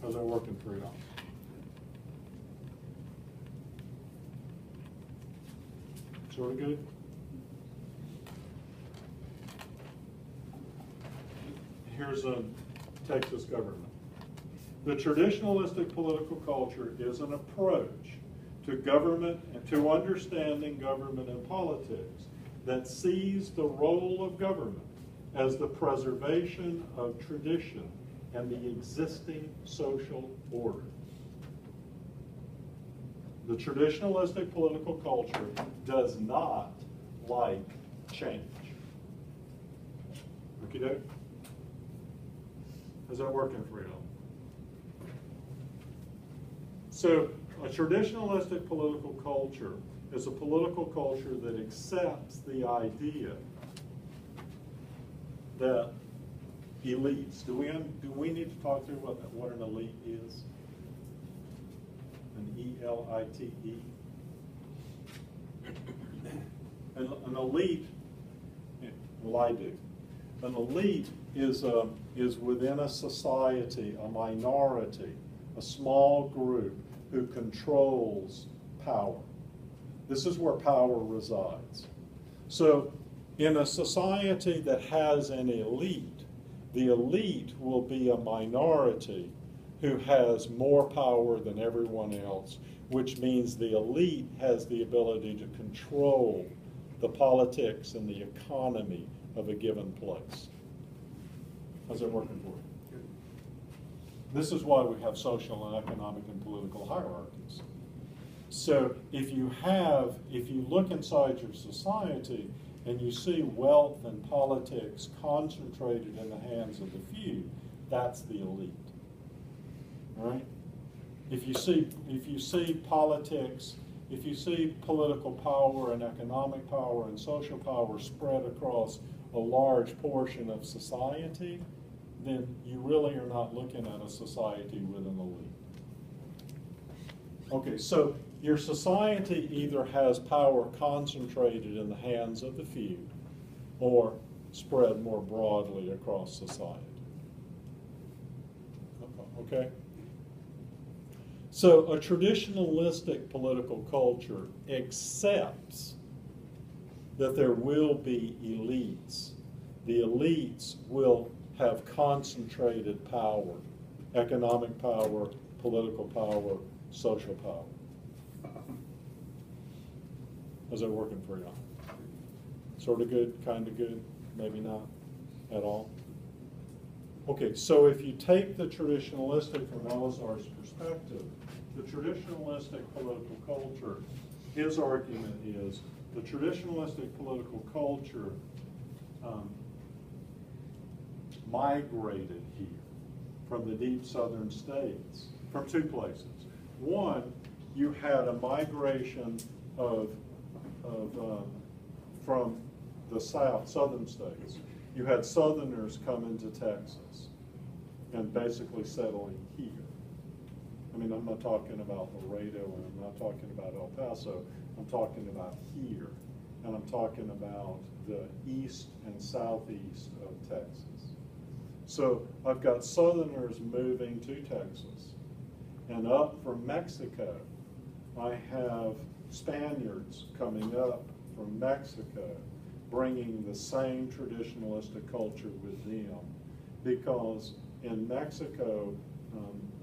How's that working for you? Sort of good? Here's a Texas government. The traditionalistic political culture is an approach to government and to understanding government and politics that sees the role of government as the preservation of tradition and the existing social order. The traditionalistic political culture does not like change. Okie doke? How's that working for you? So a traditionalistic political culture is a political culture that accepts the idea that elites, do we need to talk through what an elite is? An E-L-I-T-E. An elite, well, I do. An elite is within a society, a minority, a small group who controls power. This is where power resides. So in a society that has an elite, the elite will be a minority who has more power than everyone else, which means the elite has the ability to control the politics and the economy of a given place. How's that working for you? Good. This is why we have social and economic and political hierarchies. So if you look inside your society and you see wealth and politics concentrated in the hands of the few, that's the elite. All right? If you see politics, if you see political power and economic power and social power spread across a large portion of society, then you really are not looking at a society with an elite. Okay, so your society either has power concentrated in the hands of the few or spread more broadly across society. Okay? So a traditionalistic political culture accepts that there will be elites. The elites will have concentrated power, economic power, political power, social power. How's that working for you? Sort of good, kind of good, maybe not at all? Okay, so if you take the traditionalistic from Elazar's perspective, the traditionalistic political culture, his argument is the traditionalistic political culture migrated here from the deep southern states, from two places. One, you had a migration from the southern states. You had Southerners come into Texas and basically settling here. I mean, I'm not talking about Laredo and I'm not talking about El Paso. I'm talking about here. And I'm talking about the east and southeast of Texas. So I've got Southerners moving to Texas. And up from Mexico, I have Spaniards coming up from Mexico, bringing the same traditionalistic culture with them. Because in Mexico,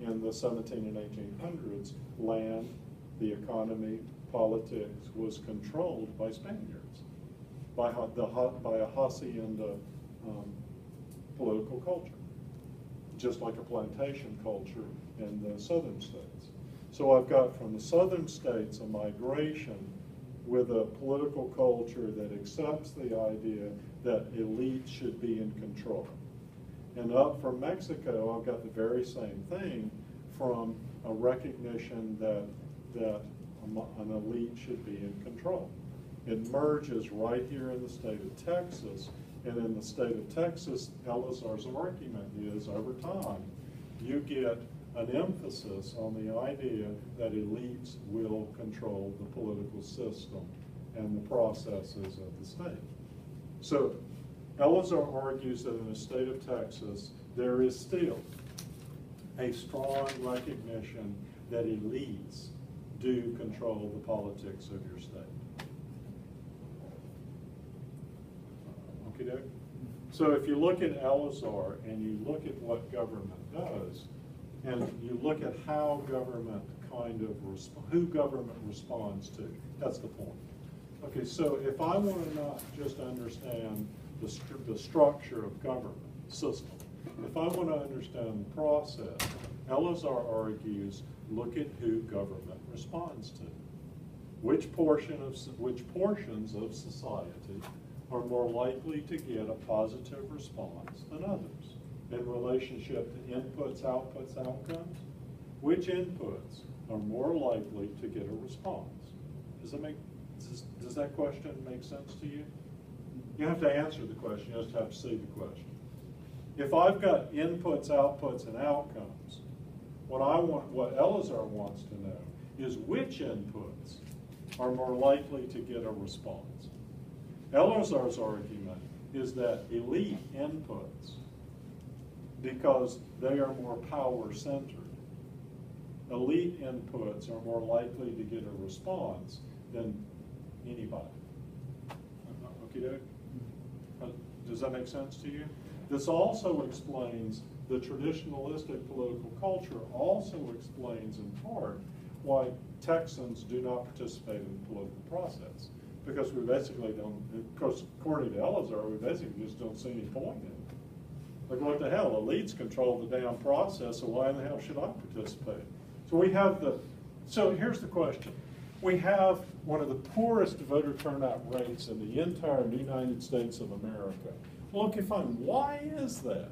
in the 17 and 1800s, land, the economy, politics was controlled by Spaniards, by a hacienda political culture, just like a plantation culture in the southern states. So I've got from the southern states a migration with a political culture that accepts the idea that elites should be in control. And up from Mexico, I've got the very same thing from a recognition that an elite should be in control. It merges right here in the state of Texas, and in the state of Texas, Elazar's argument is over time, you get an emphasis on the idea that elites will control the political system and the processes of the state. So Elazar argues that in the state of Texas, there is still a strong recognition that elites do control the politics of your state. Okay, so if you look at Elazar and you look at what government does, and you look at how government who government responds to, that's the point. Okay, so if I want to not just understand the structure of government system, if I want to understand the process, Elazar argues, look at who government responds to. Which portions of society are more likely to get a positive response than others in relationship to inputs, outputs, outcomes? Which inputs are more likely to get a response? Does that question make sense to you? You have to answer the question, you just have to see the question. If I've got inputs, outputs, and outcomes, what Elazar wants to know is which inputs are more likely to get a response. Elazar's argument is that elite inputs, because they are more power-centered, elite inputs are more likely to get a response than anybody. Okay, does that make sense to you? This also explains the traditionalistic political culture also explains in part why Texans do not participate in the political process. Because we basically don't, of course, according to Elazar, we basically just don't see any point in it. Like, what the hell? Elites control the damn process, so why in the hell should I participate? So we have so here's the question. We have one of the poorest voter turnout rates in the entire United States of America. Well, okay, fine. Why is that?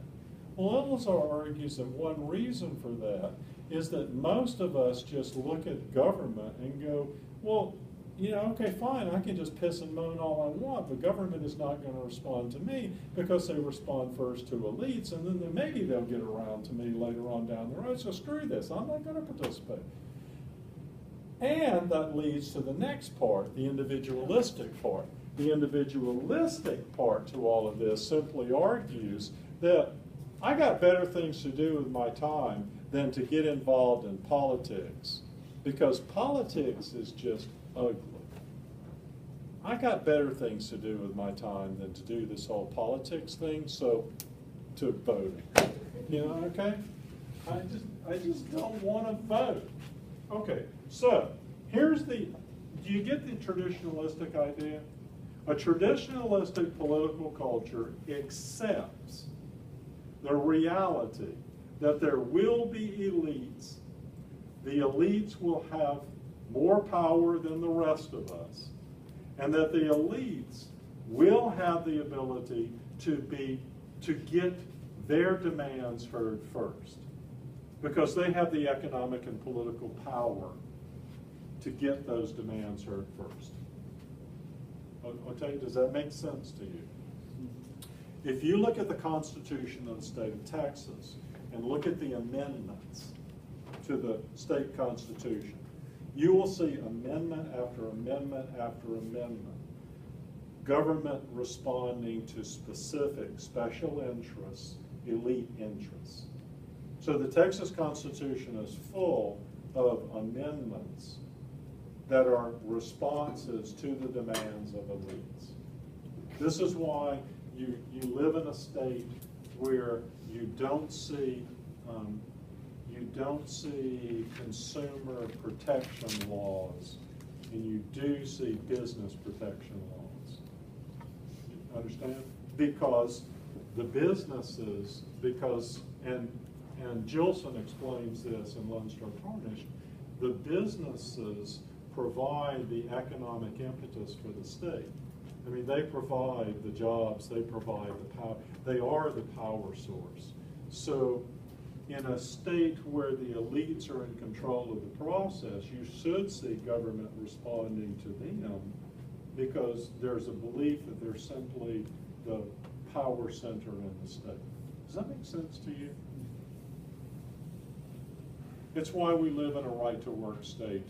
Well, Elazar argues that one reason for that is that most of us just look at government and go, well, you know, okay, fine, I can just piss and moan all I want, but government is not going to respond to me because they respond first to elites, and then maybe they'll get around to me later on down the road, so screw this, I'm not going to participate. And that leads to the next part, the individualistic part. The individualistic part to all of this simply argues that I got better things to do with my time than to get involved in politics, because politics is just ugly. I got better things to do with my time than to do this whole politics thing, so to voting. You know, okay? I just don't want to vote. Okay, so here's do you get the traditionalistic idea? A traditionalistic political culture accepts the reality that there will be elites. The elites will have more power than the rest of us, and that the elites will have the ability to get their demands heard first, because they have the economic and political power to get those demands heard first. Okay, does that make sense to you? If you look at the Constitution of the state of Texas and look at the amendments to the state constitution, you will see amendment after amendment after amendment, government responding to specific special interests, elite interests. So the Texas Constitution is full of amendments that are responses to the demands of elites. This is why you live in a state where you don't see consumer protection laws, and you do see business protection laws. Understand? Because the businesses, and Gilson explains this in Lundstrom Tarnish, the businesses provide the economic impetus for the state. I mean, they provide the jobs, they provide the power, they are the power source. So in a state where the elites are in control of the process, you should see government responding to them, because there's a belief that they're simply the power center in the state. Does that make sense to you? It's why we live in a right-to-work state,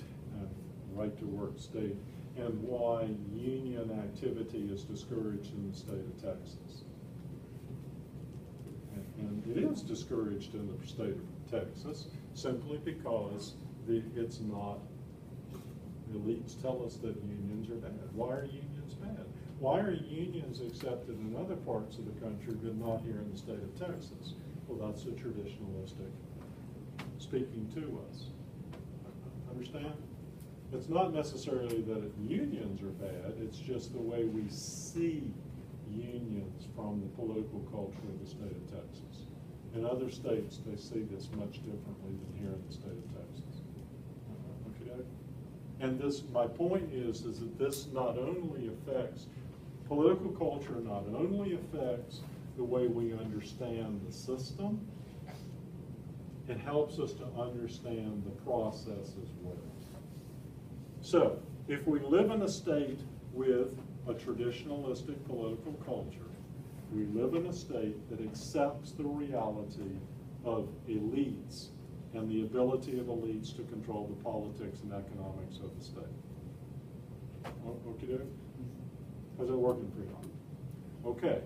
and why union activity is discouraged in the state of Texas. And it is discouraged in the state of Texas simply because it's not, the elites tell us that unions are bad. Why are unions bad? Why are unions accepted in other parts of the country but not here in the state of Texas? Well, that's a traditionalistic speaking to us. Understand? It's not necessarily that unions are bad, it's just the way we see unions from the political culture of the state of Texas. In other states, they see this much differently than here in the state of Texas. Okay? And my point is that this not only affects, political culture not only affects the way we understand the system, it helps us to understand the process as well. So, if we live in a state with a traditionalistic political culture, we live in a state that accepts the reality of elites and the ability of elites to control the politics and economics of the state. Okay, how's that working for you? Okay,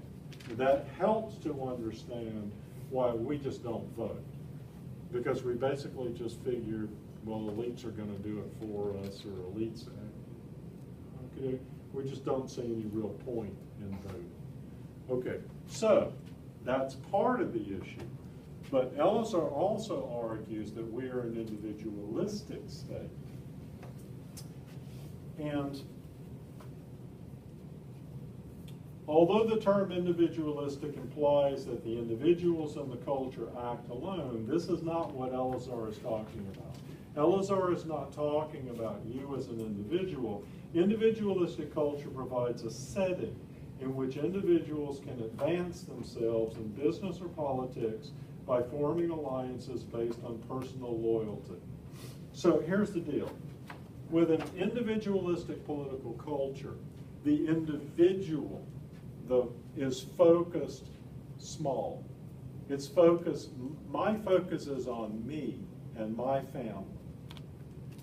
that helps to understand why we just don't vote. Because we basically just figure, well, elites are going to do it for us, or elites, okay, we just don't see any real point in voting. Okay, so that's part of the issue. But Elazar also argues that we are an individualistic state. And although the term individualistic implies that the individuals in the culture act alone, this is not what Elazar is talking about. Elazar is not talking about you as an individual. Individualistic culture provides a setting in which individuals can advance themselves in business or politics by forming alliances based on personal loyalty. So here's the deal. With an individualistic political culture, the individual is focused small. It's focused, my focus is on me and my family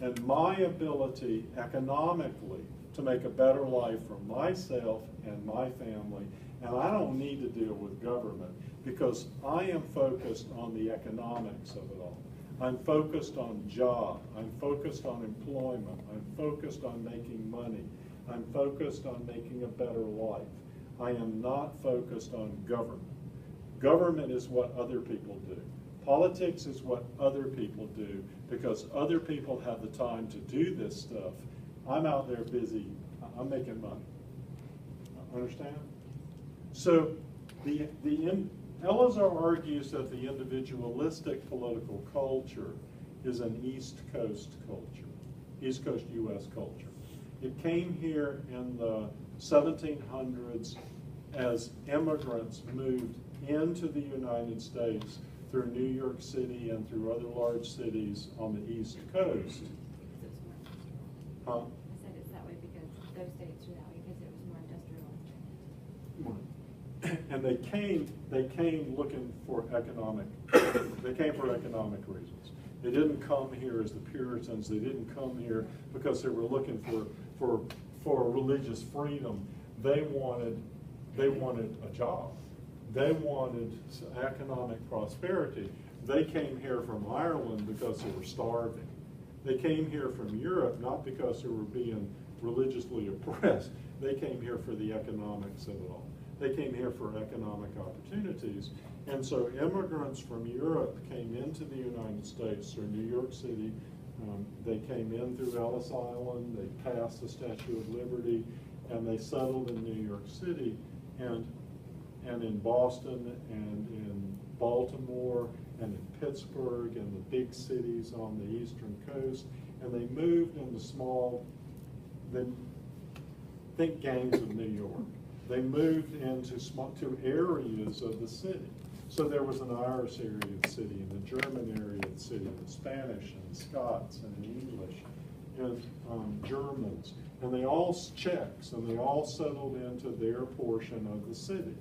and my ability economically to make a better life for myself and my family. And I don't need to deal with government because I am focused on the economics of it all. I'm focused on job. I'm focused on employment. I'm focused on making money. I'm focused on making a better life. I am not focused on government. Government is what other people do. Politics is what other people do because other people have the time to do this stuff. I'm out there busy. I'm making money. Understand? So Elazar argues that the individualistic political culture is an East Coast culture, East Coast U.S. culture. It came here in the 1700s as immigrants moved into the United States through New York City and through other large cities on the East Coast. Huh? I said it's that way because those states are that way because it was more industrial. And they came looking for economic, they came for economic reasons. They didn't come here as the Puritans. They didn't come here because they were looking for religious freedom. They wanted a job. They wanted economic prosperity. They came here from Ireland because they were starving. They came here from Europe not because they were being religiously oppressed. They came here for the economics of it all. They came here for economic opportunities. And so immigrants from Europe came into the United States through New York City. They came in through Ellis Island. They passed the Statue of Liberty, and they settled in New York City and in Boston and in Baltimore and in Pittsburgh and the big cities on the eastern coast. And they moved into small, think gangs of New York. They moved into areas of the city. So there was an Irish area of the city, and the German area of the city, and the Spanish, and the Scots, and the English, and Germans. And they all, Czechs, and they all settled into their portion of the city.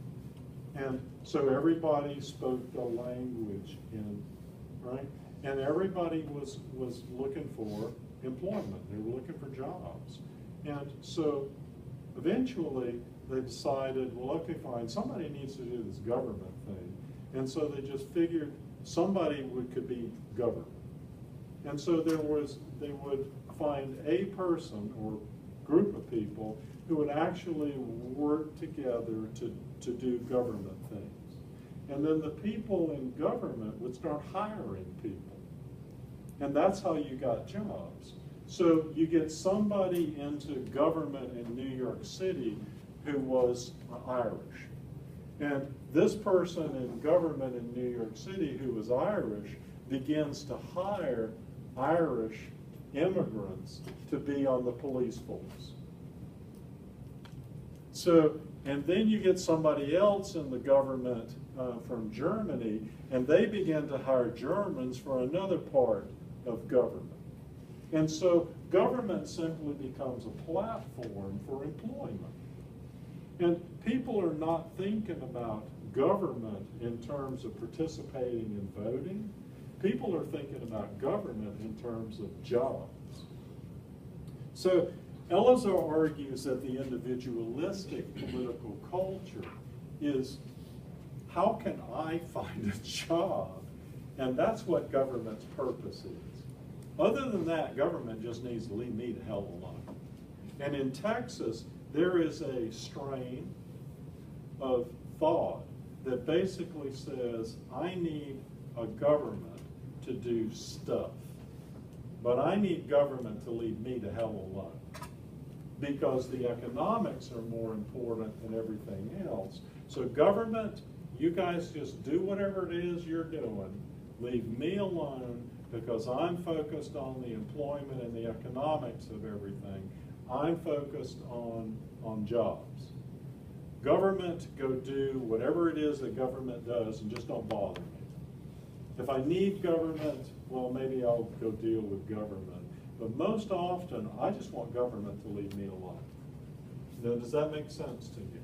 And so everybody spoke the language, right? And everybody was looking for employment. They were looking for jobs. And so eventually they decided, well, okay, fine, somebody needs to do this government thing. And so they just figured somebody could be government. And so they would find a person or group of people who would actually work together to do government things. And then the people in government would start hiring people. And that's how you got jobs. So you get somebody into government in New York City who was Irish. And this person in government in New York City who was Irish begins to hire Irish immigrants to be on the police force. So, and then you get somebody else in the government from Germany, and they begin to hire Germans for another part of government. And so government simply becomes a platform for employment. And people are not thinking about government in terms of participating in voting. People are thinking about government in terms of jobs. So Elazar argues that the individualistic political culture is, how can I find a job? And that's what government's purpose is. Other than that, government just needs to leave me the hell alone. And in Texas, there is a strain of thought that basically says, I need a government to do stuff. But I need government to lead me to hell alone. Because the economics are more important than everything else. So government, you guys just do whatever it is you're doing. Leave me alone because I'm focused on the employment and the economics of everything. I'm focused on jobs. Government, go do whatever it is that government does and just don't bother me. If I need government, well, maybe I'll go deal with government. But most often, I just want government to leave me alone. Now, does that make sense to you?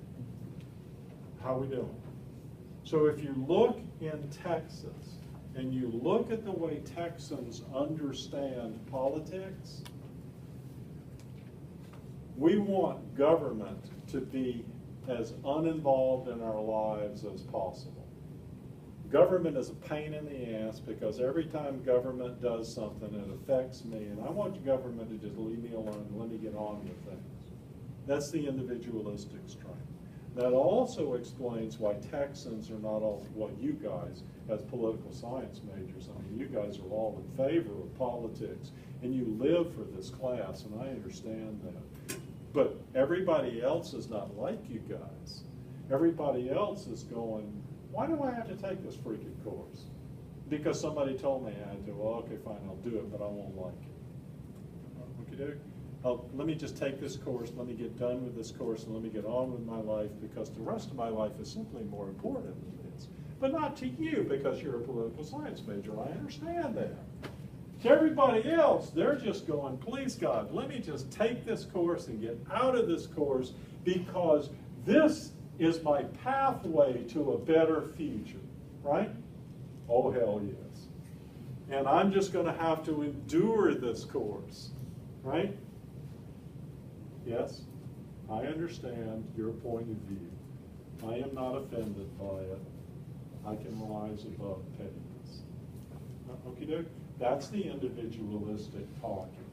How are we doing? So if you look in Texas, and you look at the way Texans understand politics, we want government to be as uninvolved in our lives as possible. Government is a pain in the ass because every time government does something, it affects me, and I want government to just leave me alone and let me get on with things. That's the individualistic strength. That also explains why Texans are not all what you guys, as political science majors, I mean, you guys are all in favor of politics, and you live for this class, and I understand that. But everybody else is not like you guys. Everybody else is going, why do I have to take this freaking course? Because somebody told me I had to. Well, okay, fine, I'll do it, but I won't like it. Okay, let me just take this course, let me get done with this course, and let me get on with my life because the rest of my life is simply more important than this. But not to you because you're a political science major. I understand that. To everybody else, they're just going, please God, let me just take this course and get out of this course because this is my pathway to a better future, right? Oh, hell yes. And I'm just going to have to endure this course, right? Yes, I understand your point of view. I am not offended by it. I can rise above pettiness. Okie doke? That's the individualistic talking.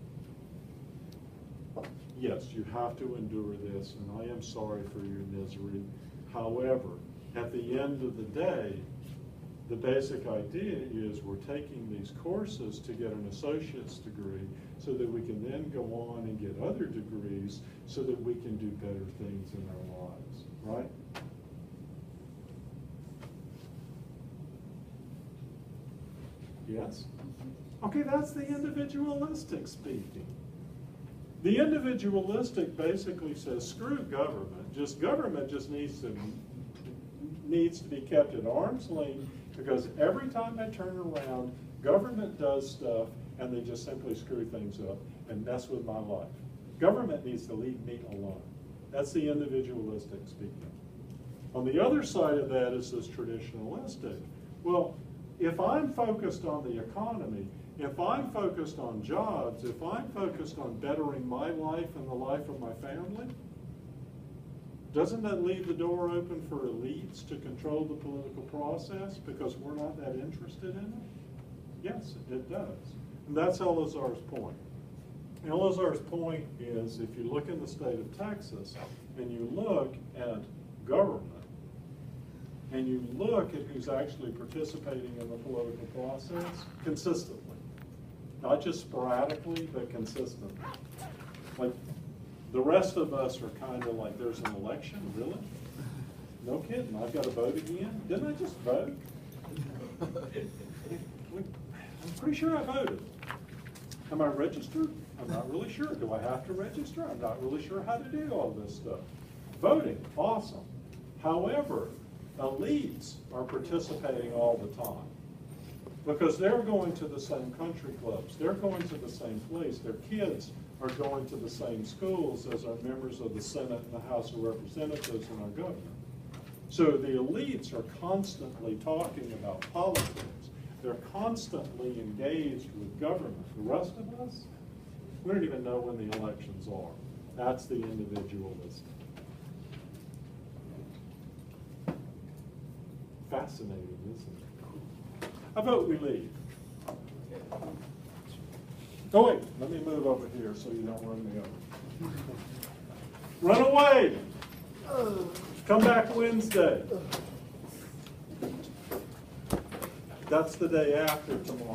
Yes, you have to endure this, and I am sorry for your misery. However, at the end of the day, the basic idea is we're taking these courses to get an associate's degree so that we can then go on and get other degrees so that we can do better things in our lives, right? Yes? Okay, that's the individualistic speaking. The individualistic basically says, screw government. Government just needs to be kept at arm's length because every time I turn around, government does stuff and they just simply screw things up and mess with my life. Government needs to leave me alone. That's the individualistic speaking. On the other side of that is this traditionalistic. Well, if I'm focused on the economy, if I'm focused on jobs, if I'm focused on bettering my life and the life of my family, doesn't that leave the door open for elites to control the political process because we're not that interested in it? Yes, it does. And that's Elazar's point. Elazar's point is if you look in the state of Texas and you look at government and you look at who's actually participating in the political process consistently, not just sporadically, but consistently. Like, the rest of us are kind of like, there's an election? Really? No kidding. I've got to vote again? Didn't I just vote? I'm pretty sure I voted. Am I registered? I'm not really sure. Do I have to register? I'm not really sure how to do all this stuff. Voting, awesome. However, elites are participating all the time because they're going to the same country clubs. They're going to the same place. Their kids are going to the same schools as our members of the Senate and the House of Representatives and our governor. So the elites are constantly talking about politics. They're constantly engaged with government. The rest of us, we don't even know when the elections are. That's the individualistic. Fascinating, isn't it? I vote we leave. Oh wait, let me move over here so you don't run me over. Run away! Come back Wednesday. That's the day after tomorrow.